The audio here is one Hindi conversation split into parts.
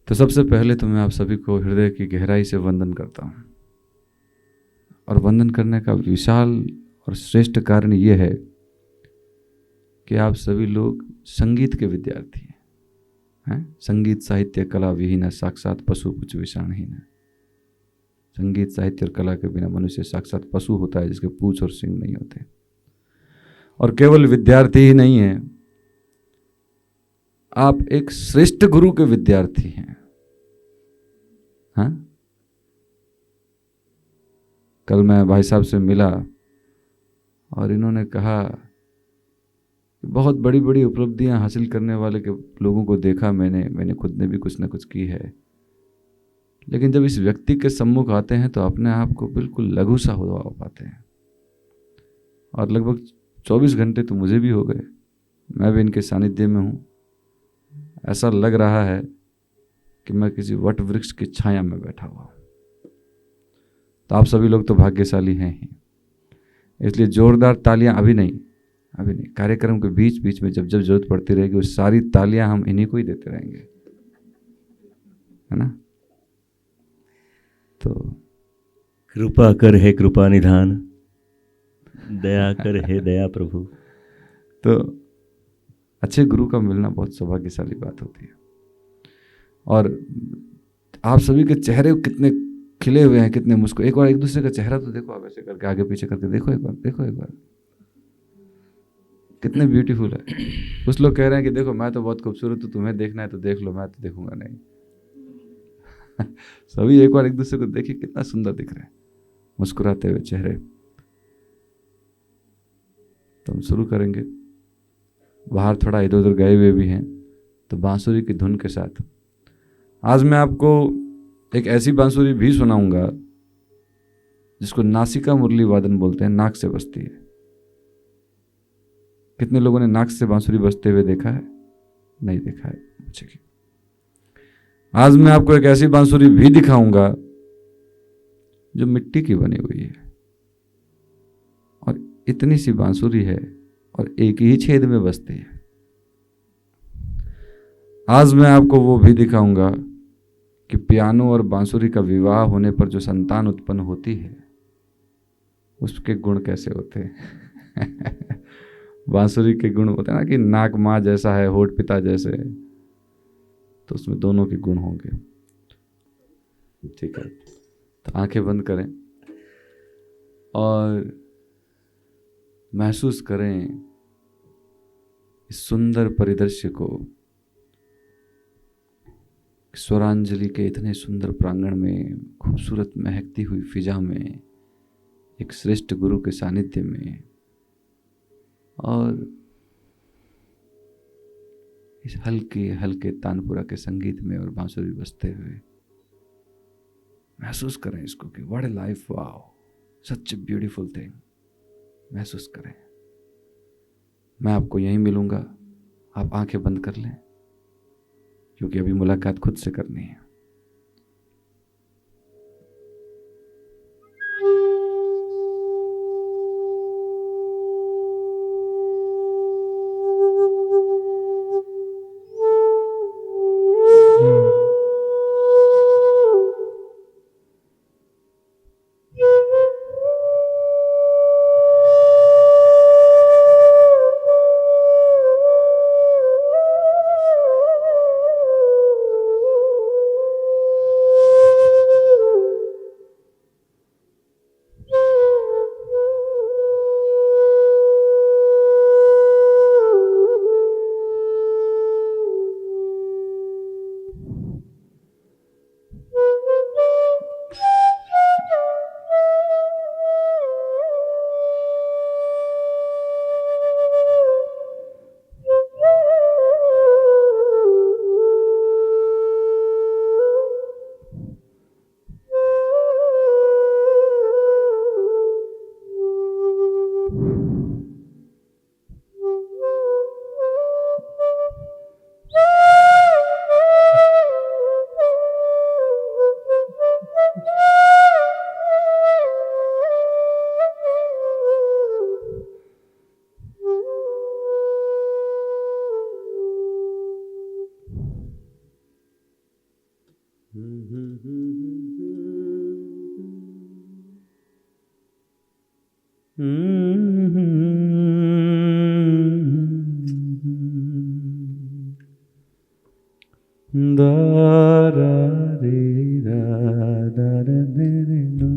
तो सबसे पहले तो मैं आप सभी को हृदय की गहराई से वंदन करता हूँ। और वंदन करने का विशाल और श्रेष्ठ कारण ये है कि आप सभी लोग संगीत के विद्यार्थी हैं। संगीत साहित्य कला विहीन साक्षात पशु कुछ विषाणहीन है। संगीत साहित्य और कला के बिना मनुष्य साक्षात पशु होता है जिसके पूंछ और सिंग नहीं होते। और केवल विद्यार्थी ही नहीं है, आप एक श्रेष्ठ गुरु के विद्यार्थी हैं। हाँ, कल मैं भाई साहब से मिला और इन्होंने कहा कि बहुत बड़ी बड़ी उपलब्धियां हासिल करने वाले के लोगों को देखा मैंने खुद ने भी कुछ ना कुछ की है, लेकिन जब इस व्यक्ति के सम्मुख आते हैं तो अपने आप को बिल्कुल लघु सा हो पाते हैं। और लगभग 24 घंटे तो मुझे भी हो गए, मैं भी इनके सानिध्य में हूँ। ऐसा लग रहा है कि मैं किसी वट वृक्ष की छाया में बैठा हुआ हूँ। तो आप सभी लोग तो भाग्यशाली हैं ही, इसलिए जोरदार तालियां अभी नहीं, कार्यक्रम के बीच बीच में जब जब जरूरत पड़ती रहेगी वो सारी तालियां हम इन्हीं को ही देते रहेंगे, है ना। तो कृपा कर हे कृपा निधान, दया कर हे दया प्रभु। तो अच्छे गुरु का मिलना बहुत सौभाग्यशाली बात होती है। और आप सभी के चेहरे कितने खिले हुए हैं, कितने मुस्कुरा। एक बार एक दूसरे का चेहरा तो देखो, आप ऐसे करके आगे पीछे करके देखो एक बार, कितने ब्यूटीफुल है। कुछ लोग कह रहे हैं कि देखो मैं तो बहुत खूबसूरत हूँ, तुम्हें देखना है तो देख लो, मैं तो देखूंगा नहीं। सभी एक बार एक दूसरे को देखिए, कितना सुंदर दिख रहे हैं मुस्कुराते हुए चेहरे। तो हम शुरू करेंगे। बाहर थोड़ा इधर उधर गए हुए भी हैं, तो बांसुरी की धुन के साथ आज मैं आपको एक ऐसी बांसुरी भी सुनाऊंगा जिसको नासिका मुरली वादन बोलते हैं, नाक से बजती है। कितने लोगों ने नाक से बांसुरी बजते हुए देखा है? नहीं देखा है, मुझे। आज मैं आपको एक ऐसी बांसुरी भी दिखाऊंगा जो मिट्टी की बनी हुई है, और इतनी सी बांसुरी है और एक ही छेद में बजती है। आज मैं आपको वो भी दिखाऊंगा कि पियानो और बांसुरी का विवाह होने पर जो संतान उत्पन्न होती है उसके गुण कैसे होते हैं। बांसुरी के गुण होते हैं ना कि नाक माँ जैसा है, होठ पिता जैसे, तो उसमें दोनों के गुण होंगे। ठीक है, तो आंखें बंद करें और महसूस करें इस सुंदर परिदृश्य को। स्वरांजलि के इतने सुंदर प्रांगण में, खूबसूरत महकती हुई फिजा में, एक श्रेष्ठ गुरु के सानिध्य में, और इस हल्के हल्के तानपुरा के संगीत में और बांसुरी बजते हुए महसूस करें इसको कि what A life, wow, such a beautiful thing. महसूस करें। मैं आपको यहीं मिलूंगा, आप आंखें बंद कर लें, क्योंकि अभी मुलाकात खुद से करनी है। दा रा रे रा दा रा दे रे नो।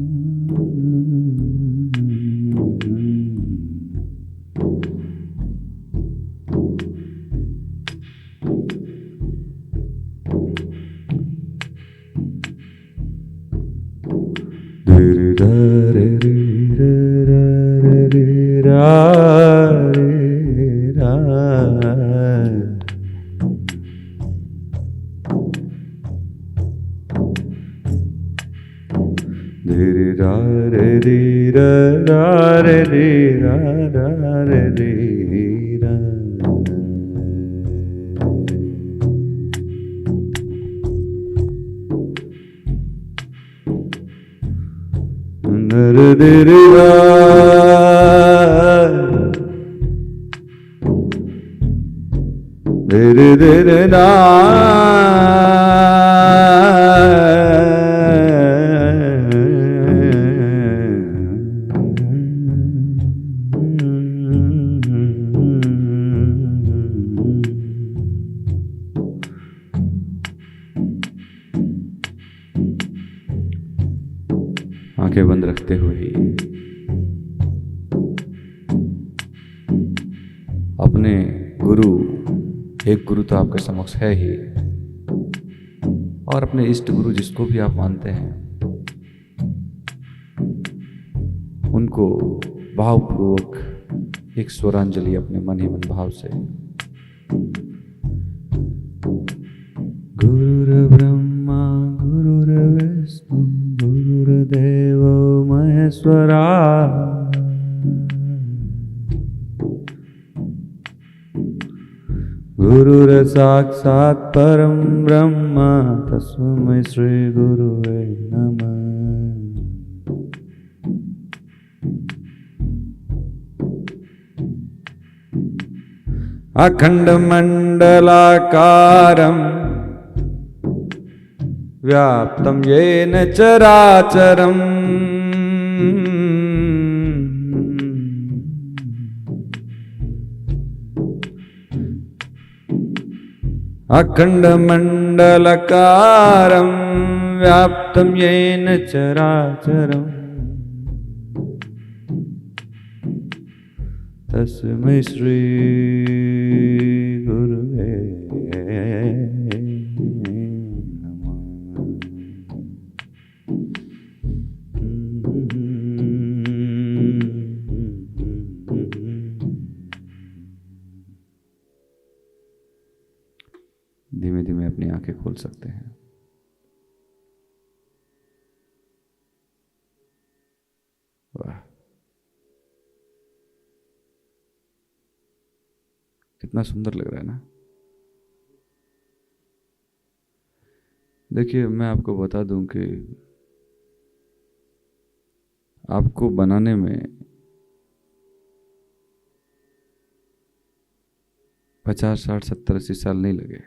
रे रा रे रे रा रे रा रे रा। रे रा रे रे रा रा रे रे रा रा रे रे रा। रे रे रे रा रे रे रे रे रा। आंखें बंद रखते हुए ही अपने गुरु, एक गुरु तो आपके समक्ष है ही, और अपने इष्ट गुरु जिसको भी आप मानते हैं उनको भावपूर्वक एक स्वरांजलि अपने मन ही मन भाव से। गुरुर्ब्रह्मा गुरुर्विष्णु गुरुर्देवो महेश्वरा। गुरुर्साक्षात् परं ब्रह्म तस्मै श्री गुरुवे नमः। अखण्डमण्डलाकारं व्याप्तं येन चराचरम् अखण्डमण्डलाकारं व्याप्तं येन चराचरम् तस्मै श्री गुरुवे नमः। धीमे धीमे अपनी आंखें खोल सकते हैं। वाह, कितना सुंदर लग रहा है ना। देखिए, मैं आपको बता दूं कि आपको बनाने में 50, 60, 70, 80 साल नहीं लगे।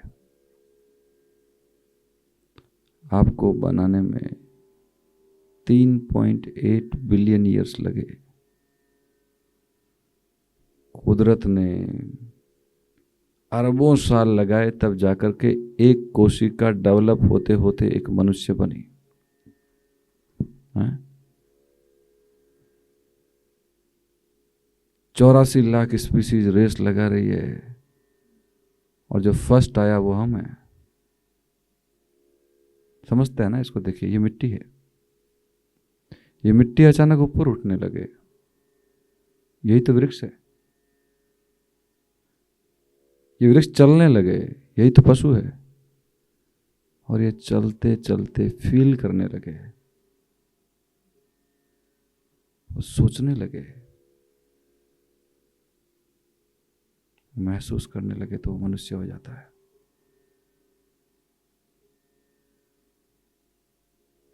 आपको बनाने में 3.8 बिलियन ईयर्स लगे। कुदरत ने अरबों साल लगाए, तब जाकर के एक कोशिका डेवलप होते होते एक मनुष्य बनी। 84 लाख स्पीसीज रेस लगा रही है, और जो फर्स्ट आया वो हम हैं। समझते हैं ना इसको? देखिए, ये मिट्टी है, ये मिट्टी अचानक ऊपर उठने लगे, यही तो वृक्ष है। ये वृक्ष चलने लगे, यही तो पशु है। और ये चलते चलते फील करने लगे, वो सोचने लगे, महसूस करने लगे, तो वो मनुष्य हो जाता है।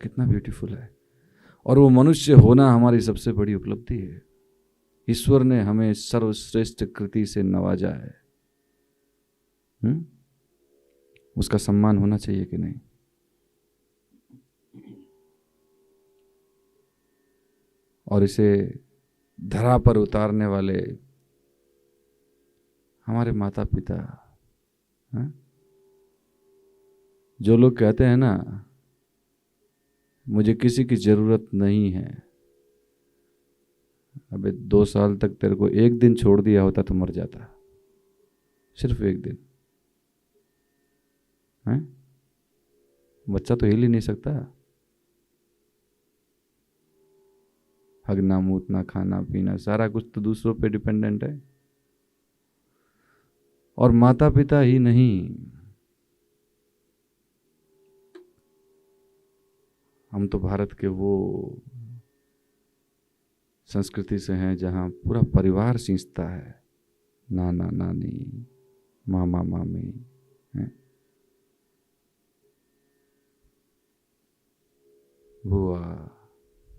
कितना ब्यूटीफुल है। और वो मनुष्य होना हमारी सबसे बड़ी उपलब्धि है। ईश्वर ने हमें सर्वश्रेष्ठ कृति से नवाजा है। उसका सम्मान होना चाहिए कि नहीं? और इसे धरा पर उतारने वाले हमारे माता पिता, जो लोग कहते हैं ना मुझे किसी की जरूरत नहीं है, अबे 2 साल तक तेरे को एक दिन छोड़ दिया होता तो मर जाता, सिर्फ एक दिन है। बच्चा तो हिल ही नहीं सकता, हगना मूतना खाना पीना सारा कुछ तो दूसरों पे डिपेंडेंट है। और माता पिता ही नहीं, हम तो भारत के वो संस्कृति से हैं जहाँ पूरा परिवार सींचता है, नाना नानी मामा मामी हैं, बुआ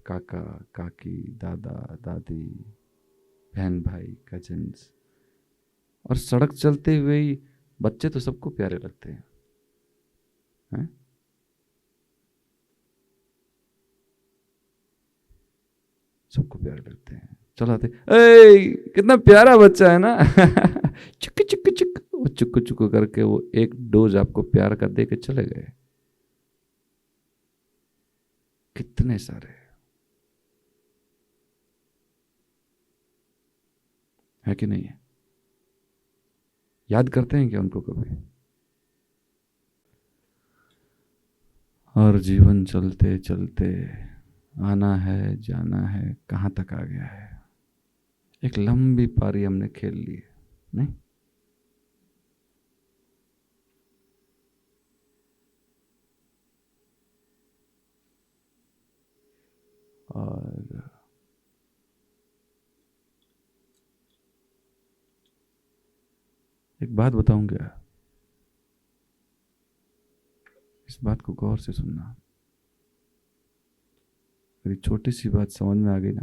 काका काकी दादा दादी बहन भाई कजिन्स। और सड़क चलते हुए ही बच्चे तो सबको प्यारे लगते हैं? सबको प्यारे लगते हैं। चलाते कितना प्यारा बच्चा है ना चुक चुक चुक, वो चुक चुक करके वो एक डोज आपको प्यार का दे के चले गए। कितने सारे है कि नहीं है? याद करते हैं क्या उनको कभी? और जीवन चलते चलते आना है जाना है, कहाँ तक आ गया है। एक लंबी पारी हमने खेल ली है, नहीं? और एक बात बताऊं क्या, इस बात को गौर से सुनना। मेरी छोटी सी बात समझ में आ गई ना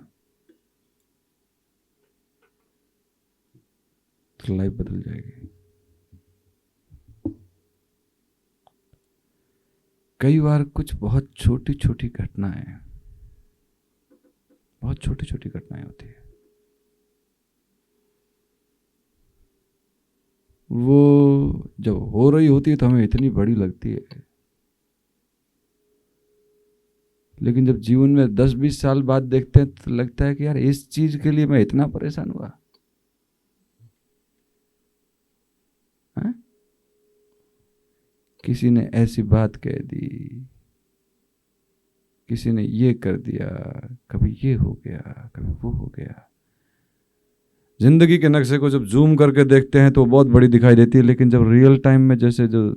तो लाइफ बदल जाएगी। कई बार कुछ बहुत छोटी छोटी घटनाएं, बहुत छोटी छोटी घटनाएं होती है, वो जब हो रही होती है तो हमें इतनी बड़ी लगती है, लेकिन जब जीवन में 10-20 साल बाद देखते हैं तो लगता है कि यार इस चीज के लिए मैं इतना परेशान हुआ। है? किसी ने ऐसी बात कह दी, किसी ने ये कर दिया, कभी ये हो गया कभी वो हो गया। जिंदगी के नक्शे को जब जूम करके देखते हैं तो बहुत बड़ी दिखाई देती है, लेकिन जब रियल टाइम में जैसे जो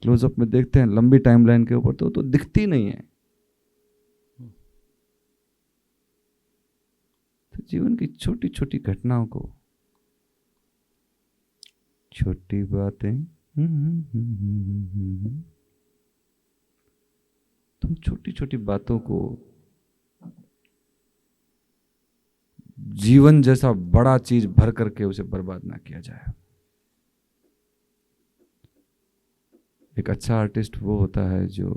क्लोजअप में देखते हैं लंबी टाइमलाइन के ऊपर तो दिखती नहीं है। तो जीवन की छोटी छोटी घटनाओं को, छोटी बातें तुम छोटी छोटी बातों को जीवन जैसा बड़ा चीज भर करके उसे बर्बाद ना किया जाए। एक अच्छा आर्टिस्ट वो होता है जो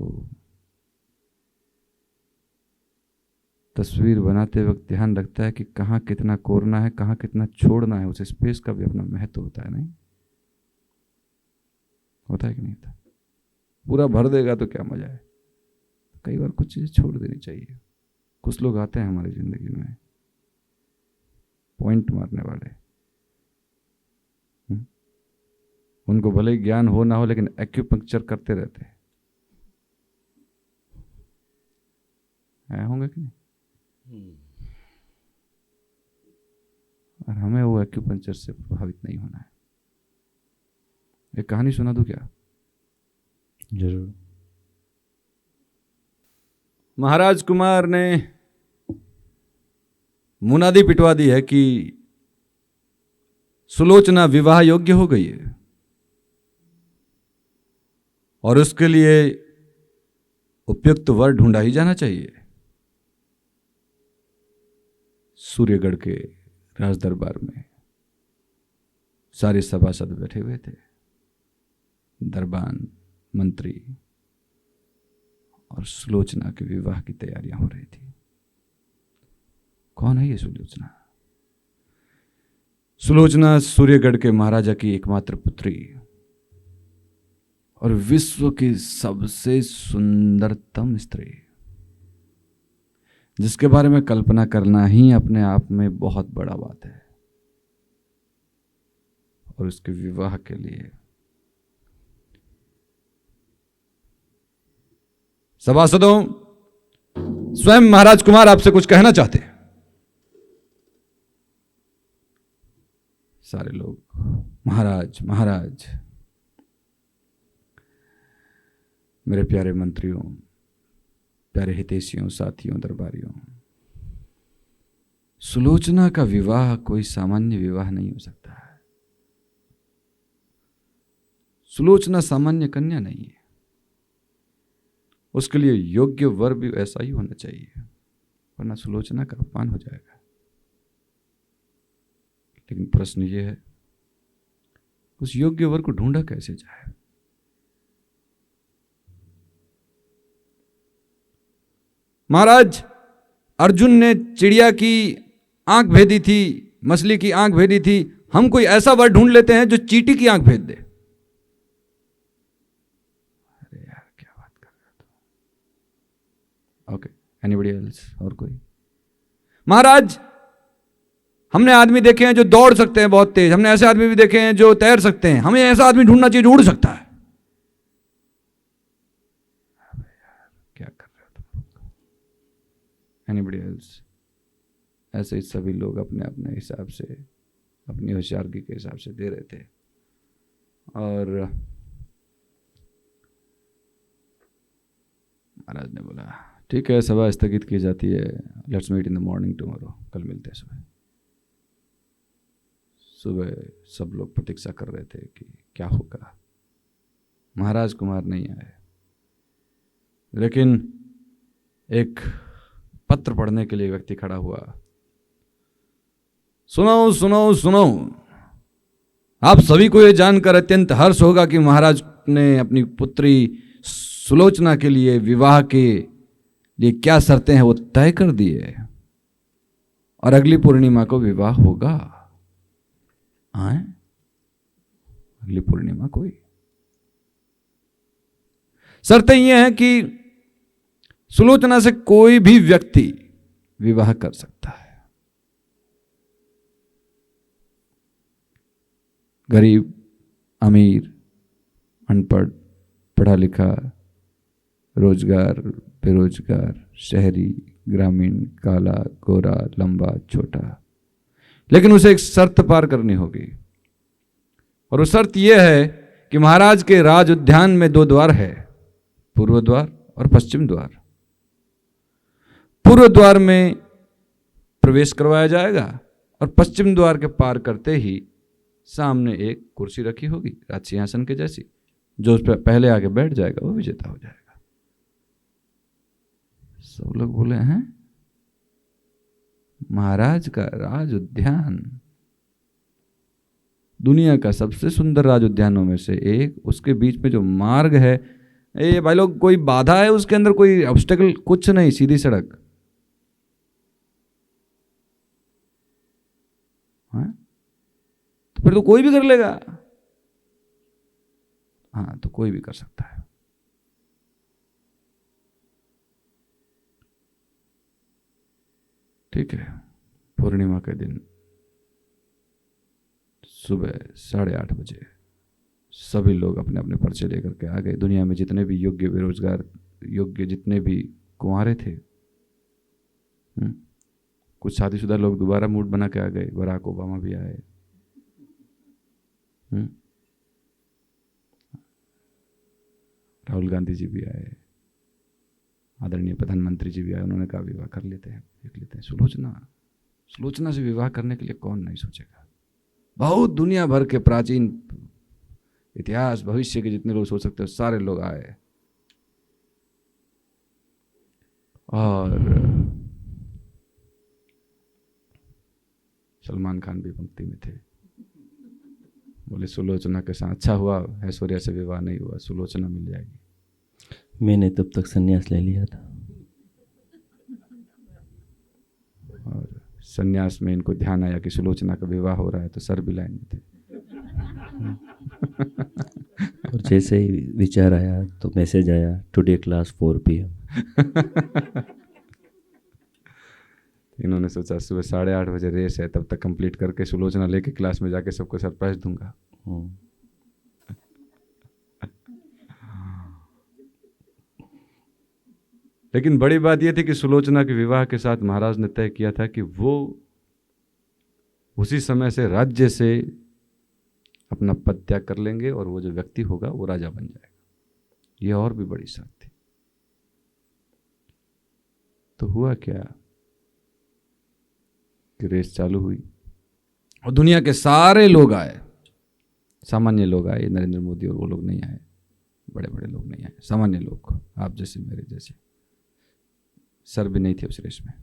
तस्वीर बनाते वक्त ध्यान रखता है कि कहाँ कितना कोरना है, कहाँ कितना छोड़ना है। उस स्पेस का भी अपना महत्व होता है, नहीं होता है कि नहीं होता? पूरा भर देगा तो क्या मजा है। कई बार कुछ चीजें छोड़ देनी चाहिए। कुछ लोग आते हैं हमारी जिंदगी में पॉइंट मारने वाले, उनको भले ही ज्ञान हो ना हो लेकिन एक्यूपंक्चर करते रहते हैं। होंगे कि नहीं? और हमें वो एक्यूपंक्चर से प्रभावित नहीं होना है। एक कहानी सुना दूं क्या? जरूर। महाराज कुमार ने मुनादी पिटवा दी है कि सुलोचना विवाह योग्य हो गई है और उसके लिए उपयुक्त वर ढूंढा ही जाना चाहिए। सूर्यगढ़ के राज दरबार में सारे सभासद बैठे हुए थे, दरबान मंत्री, और सुलोचना के विवाह की तैयारियां हो रही थी। कौन है ये सुलोचना? सूर्यगढ़ के महाराजा की एकमात्र पुत्री और विश्व की सबसे सुंदरतम स्त्री, जिसके बारे में कल्पना करना ही अपने आप में बहुत बड़ा बात है, और उसके विवाह के लिए सभासदों, स्वयं महाराज कुमार आपसे कुछ कहना चाहते हैं। सारे लोग, महाराज महाराज, मेरे प्यारे मंत्रियों, प्यारे हितैषियों, साथियों, दरबारियों, सुलोचना का विवाह कोई सामान्य विवाह नहीं हो सकता है। सुलोचना सामान्य कन्या नहीं है, उसके लिए योग्य वर भी ऐसा ही होना चाहिए, वरना सुलोचना का अपमान हो जाएगा। लेकिन प्रश्न यह है, उस योग्य वर को ढूंढा कैसे जाए? महाराज, अर्जुन ने चिड़िया की आंख भेदी थी, मछली की आंख भेदी थी, हम कोई ऐसा वर ढूंढ लेते हैं जो चींटी की आंख भेद दे। अरे यार, क्या बात कर रहे हो? Okay, anybody else? और कोई? महाराज, हमने आदमी देखे हैं जो दौड़ सकते हैं बहुत तेज, हमने ऐसे आदमी भी देखे हैं जो तैर सकते हैं, हमें ऐसा आदमी ढूंढना चाहिए जो उड़ सकता है। क्या कर रहे हो तुम लोग? Anybody else? ऐसे ही सभी लोग अपने अपने हिसाब से, अपनी होशियारी के हिसाब से दे रहे थे। और महाराज ने बोला, ठीक है, सभा स्थगित की जाती है, let's meet in the morning tomorrow, कल मिलते हैं सुबह। सुबह सब लोग प्रतीक्षा कर रहे थे कि क्या होगा। महाराज कुमार नहीं आए, लेकिन एक पत्र पढ़ने के लिए व्यक्ति खड़ा हुआ। सुनो सुनो सुनो, आप सभी को यह जानकर अत्यंत हर्ष होगा कि महाराज ने अपनी पुत्री सुलोचना के लिए विवाह के लिए क्या शर्तें हैं वो तय कर दी है, और अगली पूर्णिमा को विवाह होगा। आए? अगली पूर्णिमा कोई? शर्तें यह है कि सुलोचना से कोई भी व्यक्ति विवाह कर सकता है। गरीब, अमीर, अनपढ़, पढ़ा लिखा, रोजगार, बेरोजगार, शहरी, ग्रामीण, काला, गोरा, लंबा, छोटा, लेकिन उसे एक शर्त पार करनी होगी। और वो शर्त यह है कि महाराज के राज उद्यान में 2 द्वार है, पूर्व द्वार और पश्चिम द्वार। पूर्व द्वार में प्रवेश करवाया जाएगा, और पश्चिम द्वार के पार करते ही सामने एक कुर्सी रखी होगी, राज सिंहासन के जैसी, जो उस पर पहले आके बैठ जाएगा वो विजेता हो जाएगा। सब लोग बोले, हैं? महाराज का राज उद्यान, दुनिया का सबसे सुंदर राज उद्यानों में से एक, उसके बीच में जो मार्ग है, ये भाई लोग, कोई बाधा है उसके अंदर? कोई ऑब्स्टेकल? कुछ नहीं, सीधी सड़क। हाँ? तो फिर तो कोई भी कर लेगा। हाँ, तो कोई भी कर सकता है। ठीक है, पूर्णिमा के दिन सुबह 8:30 बजे सभी लोग अपने अपने पर्चे लेकर के आ गए। दुनिया में जितने भी योग्य, बेरोजगार, योग्य जितने भी कुंवारे थे, कुछ शादीशुदा लोग दोबारा मूड बना के आ गए। बराक ओबामा भी आए, राहुल गांधी जी भी आए, आदरणीय प्रधानमंत्री जी भी आए। उन्होंने कहा विवाह कर लेते हैं, देख लेते हैं। सुलोचना से विवाह करने के लिए कौन नहीं सोचेगा? बहुत दुनिया भर के प्राचीन इतिहास, भविष्य के जितने लोग सोच सकते हैं सारे लोग आए। और सलमान खान भी पंक्ति में थे। बोले, सुलोचना के साथ अच्छा हुआ ऐश्वर्या से विवाह नहीं हुआ, सुलोचना मिल जाएगी। मैंने तब तक संन्यास ले लिया था। और संन्यास में इनको ध्यान आया कि सुलोचना का विवाह हो रहा है, तो सर भी लाइन में थे। और जैसे ही विचार आया तो मैसेज आया, टुडे क्लास 4 PM। इन्होंने सोचा सुबह 8:30 बजे रेस है, तब तक कंप्लीट करके सुलोचना लेके क्लास में जाके सबको सरप्राइज दूंगा। लेकिन बड़ी बात यह थी कि सुलोचना के विवाह के साथ महाराज ने तय किया था कि वो उसी समय से राज्य से अपना पद त्याग कर लेंगे और वो जो व्यक्ति होगा वो राजा बन जाएगा। यह और भी बड़ी शर्त थी। तो हुआ क्या कि रेस चालू हुई और दुनिया के सारे लोग आए। सामान्य लोग आए, नरेंद्र मोदी और वो लोग नहीं आए, बड़े बड़े लोग नहीं आए, सामान्य लोग, आप जैसे मेरे जैसे। सर भी नहीं थे उस रेस में।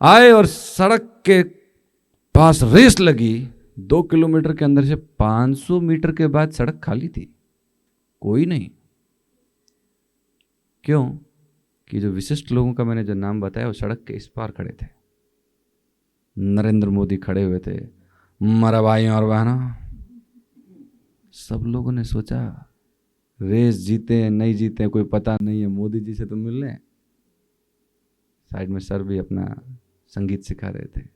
आए और सड़क के पास रेस लगी। 2 किलोमीटर के अंदर से 500 मीटर के बाद सड़क खाली थी, कोई नहीं। क्यों? कि जो विशिष्ट लोगों का मैंने जो नाम बताया वो सड़क के इस पार खड़े थे। नरेंद्र मोदी खड़े हुए थे। मेरे भाई और बहनों, सब लोगों ने सोचा रेस जीते हैं नहीं जीते हैं कोई पता नहीं है, मोदी जी से तो मिल रहे हैं। साइड में सर भी अपना संगीत सिखा रहे थे।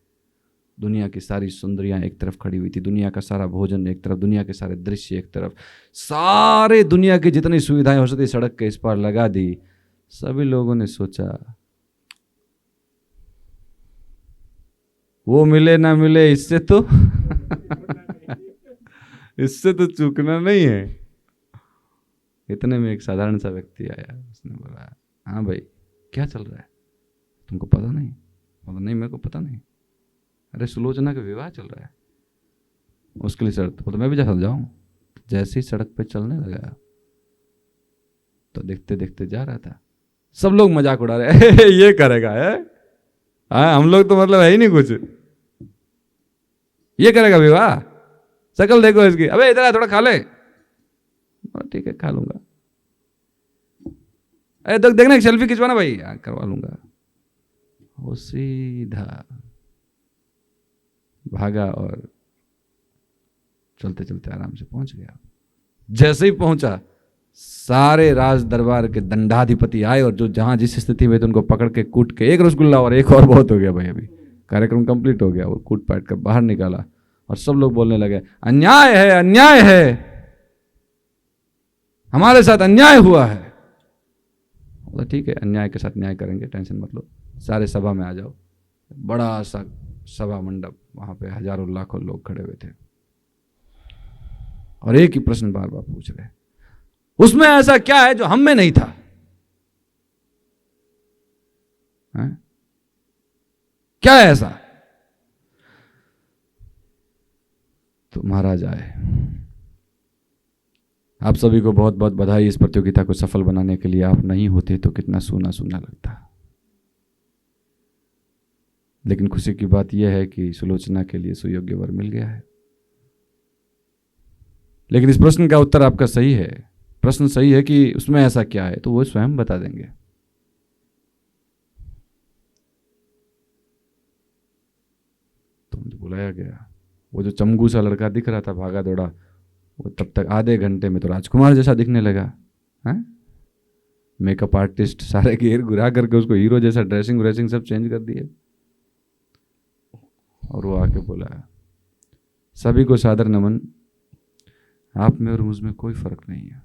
दुनिया की सारी सुंदरियां एक तरफ खड़ी हुई थी, दुनिया का सारा भोजन एक तरफ, दुनिया के सारे दृश्य एक तरफ, सारे दुनिया की जितनी सुविधाएं हो सकती सड़क के इस पार लगा दी। सभी लोगों ने सोचा वो मिले ना मिले, इससे तो इससे तो चूकना नहीं है। इतने में एक साधारण सा व्यक्ति आया। उसने बोला, हाँ भाई क्या चल रहा है, तुमको पता नहीं? बोला नहीं मेरे को पता नहीं। अरे सुलोचना का विवाह चल रहा है, उसके लिए शर्त। बोला मैं भी जा जाऊं। जैसे ही सड़क पे चलने लगा तो देखते देखते जा रहा था। सब लोग मजाक उड़ा रहे ये करेगा है? हम लोग तो मतलब है ही नहीं कुछ, ये करेगा विवाह? शकल देखो इसकी, अबे इधर आ थोड़ा खा ले। ठीक है खा लूंगा। अरे तो देखना सेल्फी खिंचवाना भाई, करवा लूंगा। वो सीधा भागा और चलते चलते आराम से पहुंच गया। जैसे ही पहुंचा सारे राज दरबार के दंडाधिपति आए और जो जहां जिस स्थिति में थे उनको पकड़ के कूट के, एक रसगुल्ला और एक और बहुत हो गया भाई, अभी कार्यक्रम कंप्लीट हो गया। वो कूट पाट कर बाहर निकाला और सब लोग बोलने लगे अन्याय है, अन्याय है, हमारे साथ अन्याय हुआ है। बोला ठीक है अन्याय के साथ न्याय करेंगे, टेंशन मत लो, सारे सभा में आ जाओ। बड़ा सा सभा मंडप, वहां पे हजारों लाखों लोग खड़े हुए थे और एक ही प्रश्न बार बार पूछ रहे, उसमें ऐसा क्या है जो हम में नहीं था? है? क्या है ऐसा? तो महाराज आए। आप सभी को बहुत बहुत बधाई इस प्रतियोगिता को सफल बनाने के लिए। आप नहीं होते तो कितना सूना सूना लगता। लेकिन खुशी की बात यह है कि सुलोचना के लिए सुयोग्य वर मिल गया है। लेकिन इस प्रश्न का उत्तर आपका सही है। प्रश्न सही है कि उसमें ऐसा क्या है, तो वो स्वयं बता देंगे। तो मुझे बुलाया गया। वो जो चमगू सा लड़का दिख रहा था भागा दौड़ा, वो तब तक आधे घंटे में तो राजकुमार जैसा दिखने लगा। हैं? मेकअप आर्टिस्ट सारे घेर घुरा करके उसको हीरो जैसा ड्रेसिंग व्रेसिंग सब चेंज कर दिए। और वो आके बोला, सभी को सादर नमन, आप में और मुझ में कोई फर्क नहीं है।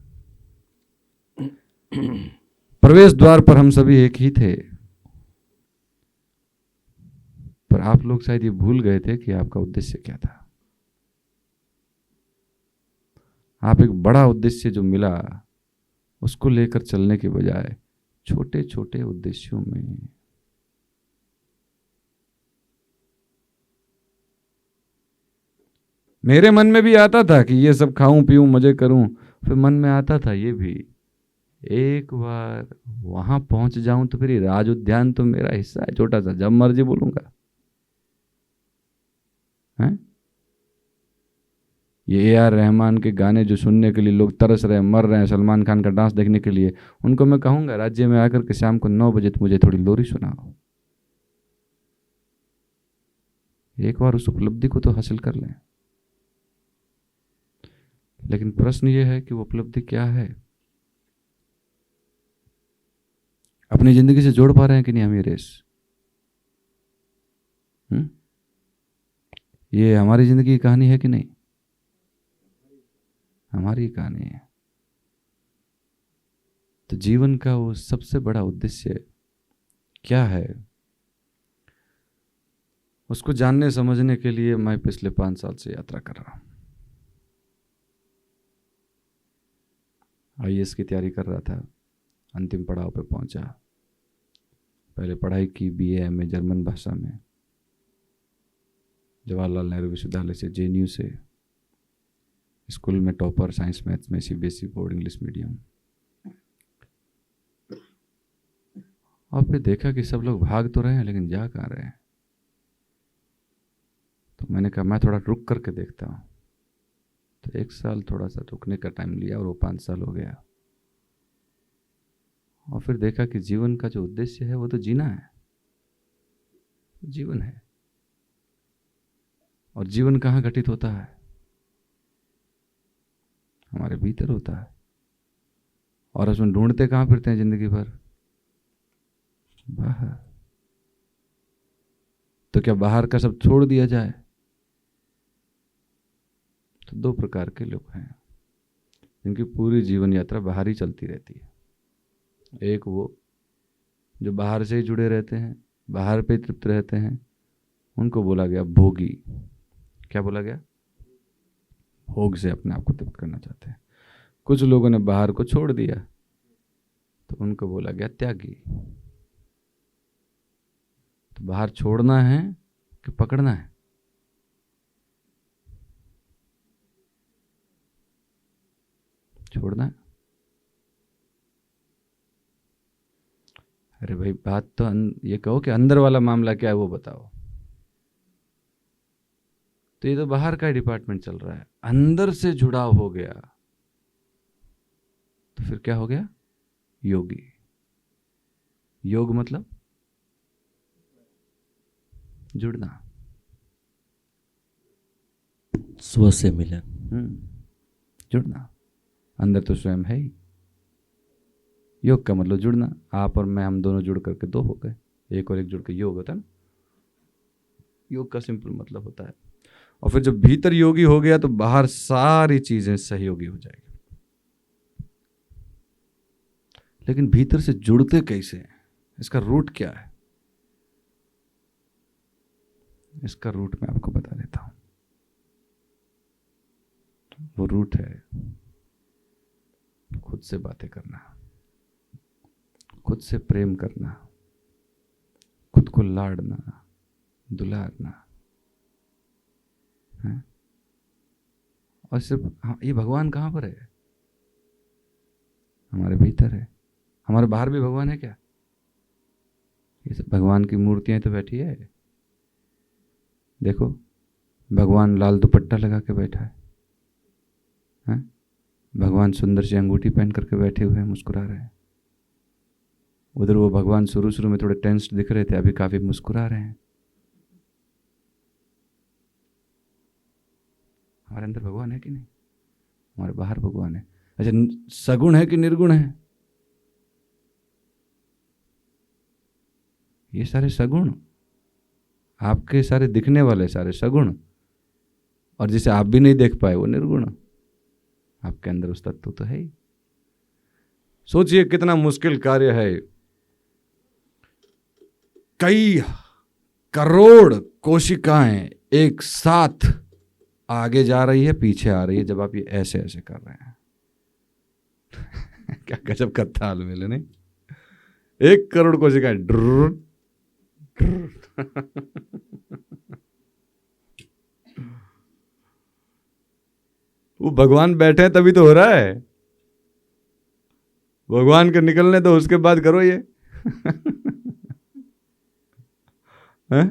प्रवेश द्वार पर हम सभी एक ही थे, पर आप लोग शायद ये भूल गए थे कि आपका उद्देश्य क्या था। आप एक बड़ा उद्देश्य जो मिला उसको लेकर चलने के बजाय छोटे छोटे उद्देश्यों में मेरे मन में भी आता था कि ये सब खाऊं पीऊं मजे करूं। फिर मन में आता था ये भी, एक बार वहां पहुंच जाऊं तो फिर राज उद्यान तो मेरा हिस्सा है, छोटा सा, जब मर्जी बोलूंगा। हैं? ये AR रहमान के गाने जो सुनने के लिए लोग तरस रहे हैं, मर रहे हैं, सलमान खान का डांस देखने के लिए, उनको मैं कहूंगा राज्य में आकर के शाम को 9 बजे तो मुझे थोड़ी लोरी सुनाओ। एक बार उस उपलब्धि को तो हासिल कर लें। लेकिन प्रश्न ये है कि वो उपलब्धि क्या है? अपनी जिंदगी से जोड़ पा रहे हैं कि नहीं हम ये रेस? ये हमारी जिंदगी की कहानी है कि नहीं? हमारी कहानी है। तो जीवन का वो सबसे बड़ा उद्देश्य क्या है, उसको जानने समझने के लिए मैं पिछले 5 साल से यात्रा कर रहा हूं। IAS की तैयारी कर रहा था, अंतिम पड़ाव पे पहुंचा। पहले पढ़ाई की BA MA जर्मन भाषा में, जवाहरलाल नेहरू विश्वविद्यालय से, JNU से, स्कूल में टॉपर, साइंस मैथ्स में, CBSE बोर्ड, इंग्लिश मीडियम। और फिर देखा कि सब लोग भाग तो रहे हैं लेकिन जा कहाँ रहे हैं। तो मैंने कहा मैं थोड़ा रुक करके देखता हूँ। तो 1 साल थोड़ा सा रुकने का टाइम लिया और वो 5 साल हो गया। और फिर देखा कि जीवन का जो उद्देश्य है वो तो जीना है, जीवन है। और जीवन कहाँ घटित होता है? हमारे भीतर होता है। और उसमें ढूंढते कहाँ फिरते हैं जिंदगी भर? बाहर। तो क्या बाहर का सब छोड़ दिया जाए? तो 2 प्रकार के लोग हैं जिनकी पूरी जीवन यात्रा बाहर ही चलती रहती है। एक वो जो बाहर से ही जुड़े रहते हैं, बाहर पे तृप्त रहते हैं, उनको बोला गया भोगी। क्या बोला गया? भोग से अपने आप को तृप्त करना चाहते हैं। कुछ लोगों ने बाहर को छोड़ दिया तो उनको बोला गया त्यागी। तो बाहर छोड़ना है कि पकड़ना है? छोड़ना है। अरे भाई बात तो ये कहो कि अंदर वाला मामला क्या है वो बताओ। तो ये तो बाहर का डिपार्टमेंट चल रहा है, अंदर से जुड़ाव हो गया तो फिर क्या हो गया? योगी। योग मतलब जुड़ना, स्व से मिलन। जुड़ना। अंदर तो स्वयं है ही। योग का मतलब जुड़ना। आप और मैं, हम दोनों जुड़ करके 2 हो गए। 1 और 1 जुड़ के योग होता है ना। योग का सिंपल मतलब होता है। और फिर जब भीतर योगी हो गया तो बाहर सारी चीजें सहयोगी हो जाएगी। लेकिन भीतर से जुड़ते कैसे हैं? इसका रूट क्या है? इसका रूट मैं आपको बता देता हूं। वो रूट है खुद से बातें करना, खुद से प्रेम करना, खुद को लाड़ना, दुलारना है। और सिर्फ ये भगवान कहां पर है? हमारे भीतर है। हमारे बाहर भी भगवान है क्या? ये सब भगवान की मूर्तियां तो बैठी है। देखो भगवान लाल दुपट्टा लगा के बैठा है, हैं? भगवान सुंदर सी अंगूठी पहन करके बैठे हुए हैं, मुस्कुरा रहे हैं। उधर वो भगवान शुरू शुरू में थोड़े टेंस्ड दिख रहे थे, अभी काफी मुस्कुरा रहे हैं। हमारे अंदर भगवान है कि नहीं? हमारे बाहर भगवान है। अच्छा, सगुण है कि निर्गुण है? ये सारे सगुण, आपके सारे दिखने वाले सारे सगुण, और जिसे आप भी नहीं देख पाए वो निर्गुण। आपके अंदर उस तत्व तो है ही। सोचिए कितना मुश्किल कार्य है। कई करोड़ कोशिकाएं एक साथ आगे जा रही है, पीछे आ रही है, जब आप ये ऐसे ऐसे कर रहे हैं। क्या गजब का तालमेल है नहीं? 1 करोड़ कोशिकाएं ड्र वो भगवान बैठे हैं तभी तो हो रहा है। भगवान के निकलने तो उसके बाद करो ये। है?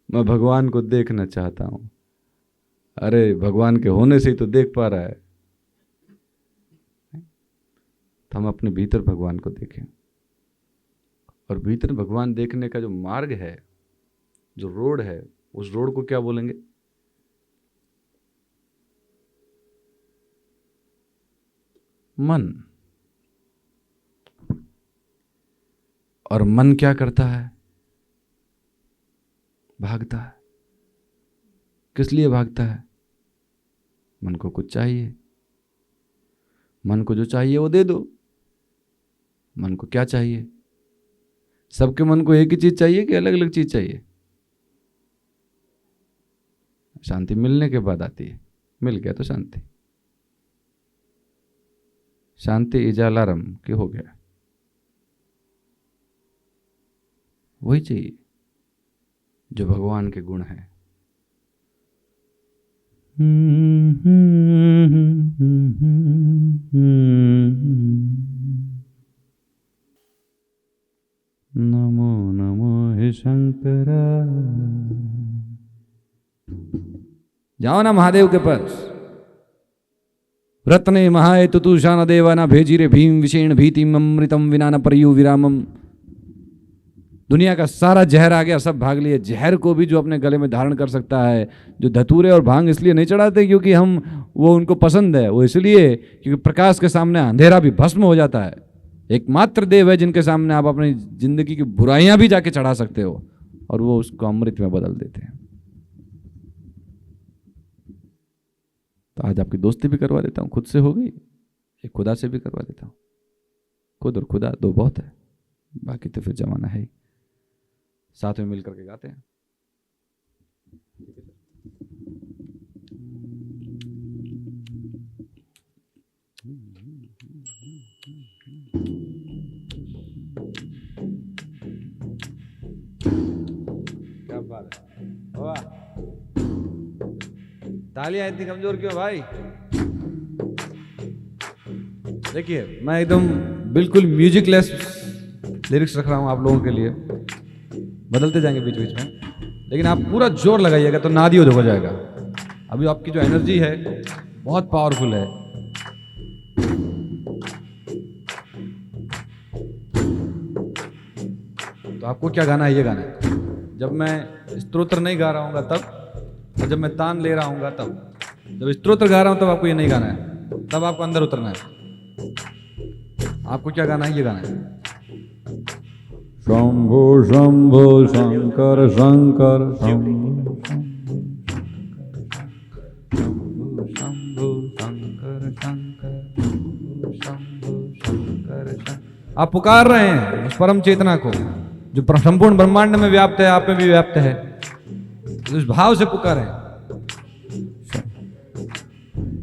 मैं भगवान को देखना चाहता हूं। अरे भगवान के होने से ही तो देख पा रहा है। तो हम अपने भीतर भगवान को देखें। और भीतर भगवान देखने का जो मार्ग है, जो रोड है, उस रोड को क्या बोलेंगे? मन। और मन क्या करता है? भागता है। किस लिए भागता है? मन को कुछ चाहिए। मन को जो चाहिए वो दे दो। मन को क्या चाहिए? सबके मन को एक ही चीज चाहिए कि अलग अलग चीज चाहिए? शांति मिलने के बाद आती है। मिल गया तो शांति। शांति इजालारम के हो गया, वही चाहिए जो भगवान के गुण हैं। नमो नमो हे शंकरा। जाओ ना महादेव के पास। रत्ने महाए तुतुषान देवाना भेजिरे भीम विषेण भीतिम अमृतम विना न परयु विरामम। दुनिया का सारा जहर आ गया, सब भाग लिए। जहर को भी जो अपने गले में धारण कर सकता है। जो धतूरे और भांग इसलिए नहीं चढ़ाते क्योंकि हम वो उनको पसंद है, वो इसलिए क्योंकि प्रकाश के सामने अंधेरा भी भस्म हो जाता है। एकमात्र देव है जिनके सामने आप अपनी जिंदगी की बुराइयां भी जाके चढ़ा सकते हो और वो उसको अमृत में बदल देते हैं। तो आज आपकी दोस्ती भी करवा देता हूं, खुद से हो गई, एक खुदा से भी करवा देता हूं। खुद और खुदा दो बहुत है, बाकी तो फिर जमाना है ही। साथ में मिलकर के गाते हैं। क्या बात है, वाह। तालियां इतनी कमजोर क्यों भाई? देखिए मैं एकदम बिल्कुल म्यूजिकलेस लिरिक्स रख रहा हूं आप लोगों के लिए। बदलते जाएंगे बीच बीच में, लेकिन आप पूरा जोर लगाइएगा तो नादियों हो जाएगा। अभी आपकी जो एनर्जी है बहुत पावरफुल है। तो आपको क्या गाना है? ये गाना है। जब मैं स्तोत्र नहीं गा रहा हूँगा तब, और जब मैं तान ले रहा हूँगा तब। जब स्तोत्र गा रहा हूँ तब आपको ये नहीं गाना है, तब आपको अंदर उतरना है। आपको क्या गाना है? ये गाना है। शंभो शंभो शंकर शंकर शंभो शंभो शंभो शंकर शंकर शंभो शंकर शंकर। आप पुकार रहे हैं उस परम चेतना को जो संपूर्ण ब्रह्मांड में व्याप्त है, आप में भी व्याप्त है। उस भाव से पुकारें।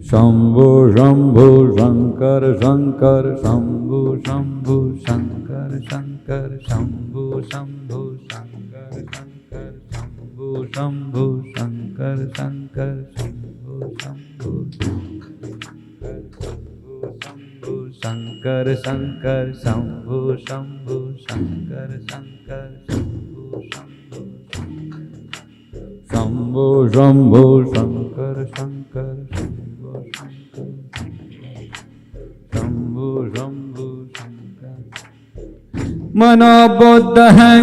शंभो शंभो शंकर शंकर शंभो शंभो शंकर शंकर शंभो शंभो शंकर शंकर शंभो शंभो शंकर शंकर शंभो शंभो शंकर शंकर शंभो शंभो शंकर शंकर शंभो शंभो शंकर शंकर शंभो शंभो शंकर। मनोबुद्धहंकार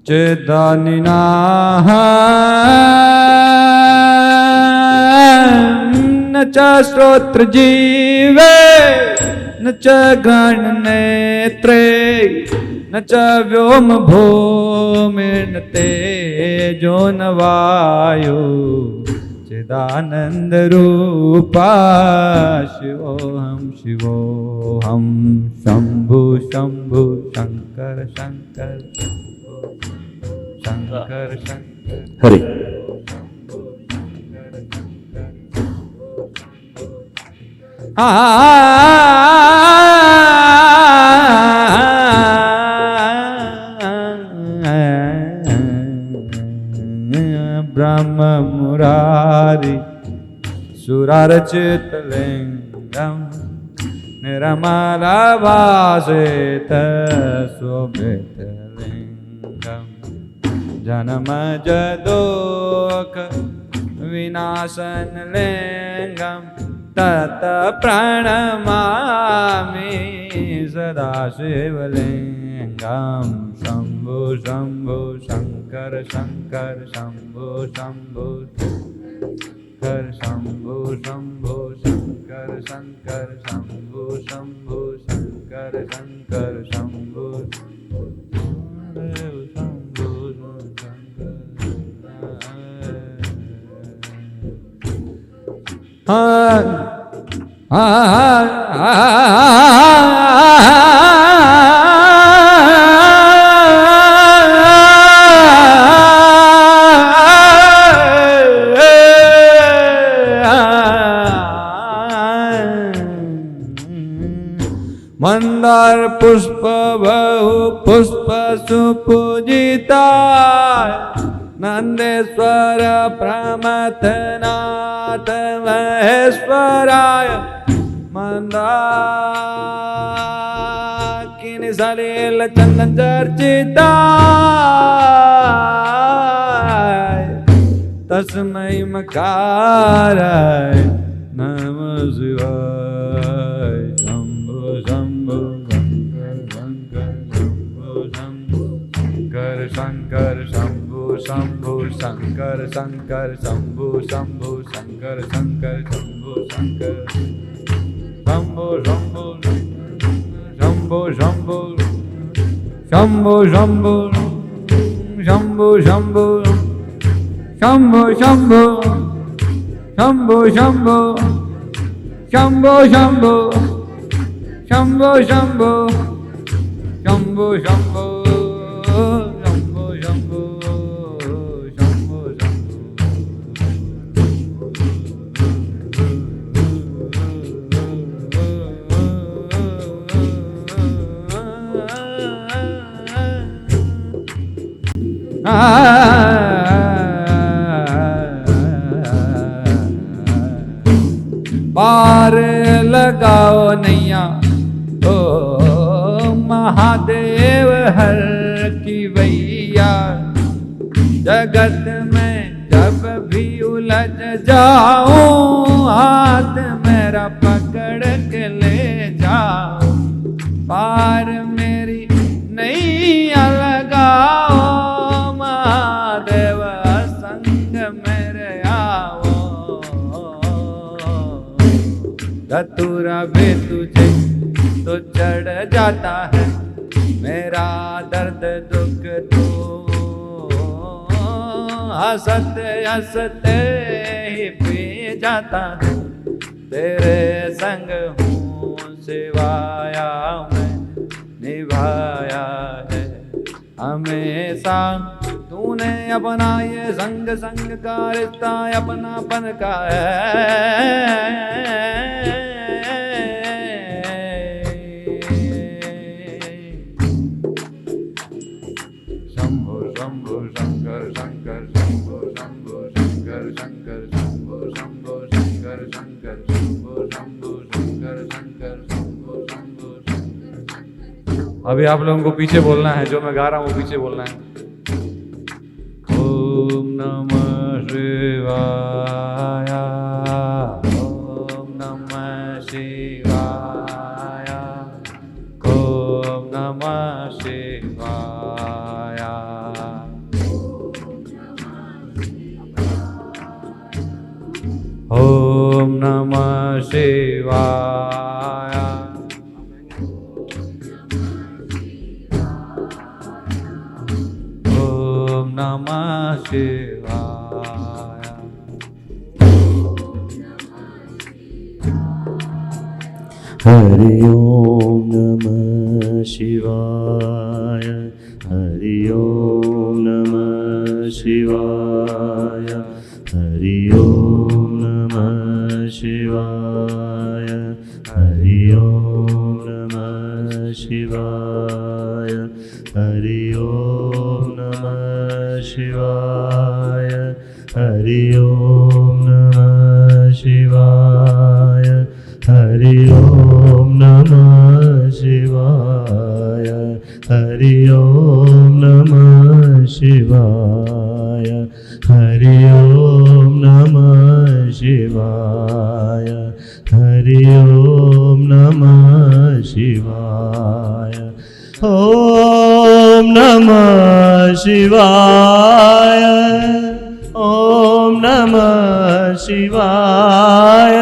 चेतनिनाः न च श्रोत्र जीवे न च घ्राणनेत्रे न च व्योम भूमिर्न तेजो न वायु चिदानंद रूपा शिवोहम शिवोहम शंभु शंभु शंकर शंकर शंकर शंकर। हरे ब्रह्म मुरारी सुरारचितलिंगम निरमलभासेत शोभितलिंगम जन्म जदोक विनाशन लिंगम तत प्रणमामि सदा शिवलिंगम राम शंभो शंभो शंकर शंकर शंभो शंभो शंकर शंभो शंभो शंकर शंकर शंभो शंभो शंकर शंकर शंभो मंदार पुष्प बहु पुष्प सुपूजिता नंदेश्वर प्रमथनाथ महेश्वराय मंदाकिनी सलील चंदन चर्चिता तस्मै मकाराय नमः शिवाय शंभो शंभो शंकर शंभो शंभो शंकर शंकर शंभो शंभो शंकर शंकर शंभो शंकर शंभो शंभो शंभो शंभो शंभो शंभो शंभो शंभो शंभो शंभो शंभो शंभो शंभो शंभो शंभो शंभो शंभो शंभो पार लगाओ नैया ओ महादेव हर की वैया जगत में जब भी उलझ जाऊं हाथ मेरा पकड़ के ले जाओ पार मेरी नैया लगाओ महादेव संग मेरे आओ धतूरा भी तुझे तो चढ़ जाता है मेरा दर्द दुख तो हंसते हंसते ही पी जाता है तेरे संग हूँ सिवाया मैं निभाया है हमेशा तूने अपना ये संग संग का रिश्ता अपनापन का है शंभो शंभो शंकर शंकर शंभो शंभो शंकर शंकर शंभो शंभो शंकर शंकर शंभो शंभो शंकर शंकर शंभो शंभो शंकर। अभी आप लोगों को पीछे बोलना है जो मैं गा रहा हूँ वो पीछे बोलना है। ओम नमः शिवाय ओम नमः शिवाय ओम नमः शिवाय ओम नमः शिवाय ओम नमः शिवाय हरि ओम नमः शिवाय हरि ओम नमः शिवाय हरि ओम नमः शिवाय हरि ओम नमः शिवाय हरि ओम नमः शिवाय हरि ओम नमः शिवाय हरि ओम नमः शिवाय हरि ओम नमः शिवाय हरि ओम नमः शिवाय हरि ओम नमः शिवाय। नमः शिवाय, ओम नमः शिवाय,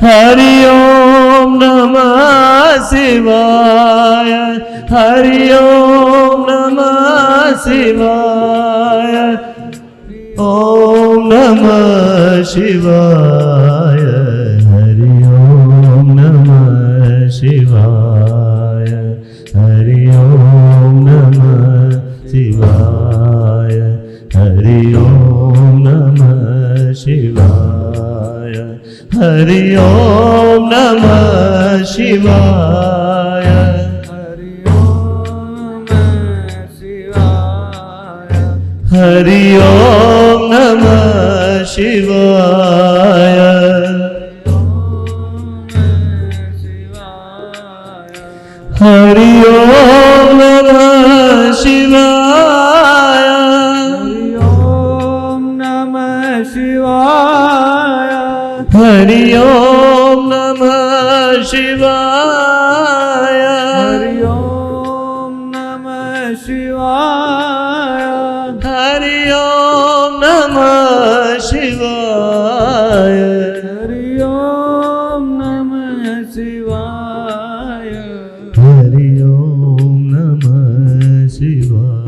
हरि ओम नमः शिवाय, हरि ओम नमः शिवाय, ओम नमः शिवाय, हरि ओम नमः शिवाय, हरि ओम नमः शिवाय, हरि ओम नमः शिवाय, हरि ओम नमः शिवाय, हरि ओम शिवाय, हरि ओम नमः शिवाय, हरि ओम नमः शिवाय, हरि ओम नमः हरि शिवाय, ओम नमः शिवाय, हरि ओम नमः शिवाय, हरि ओम नमः शिवाय,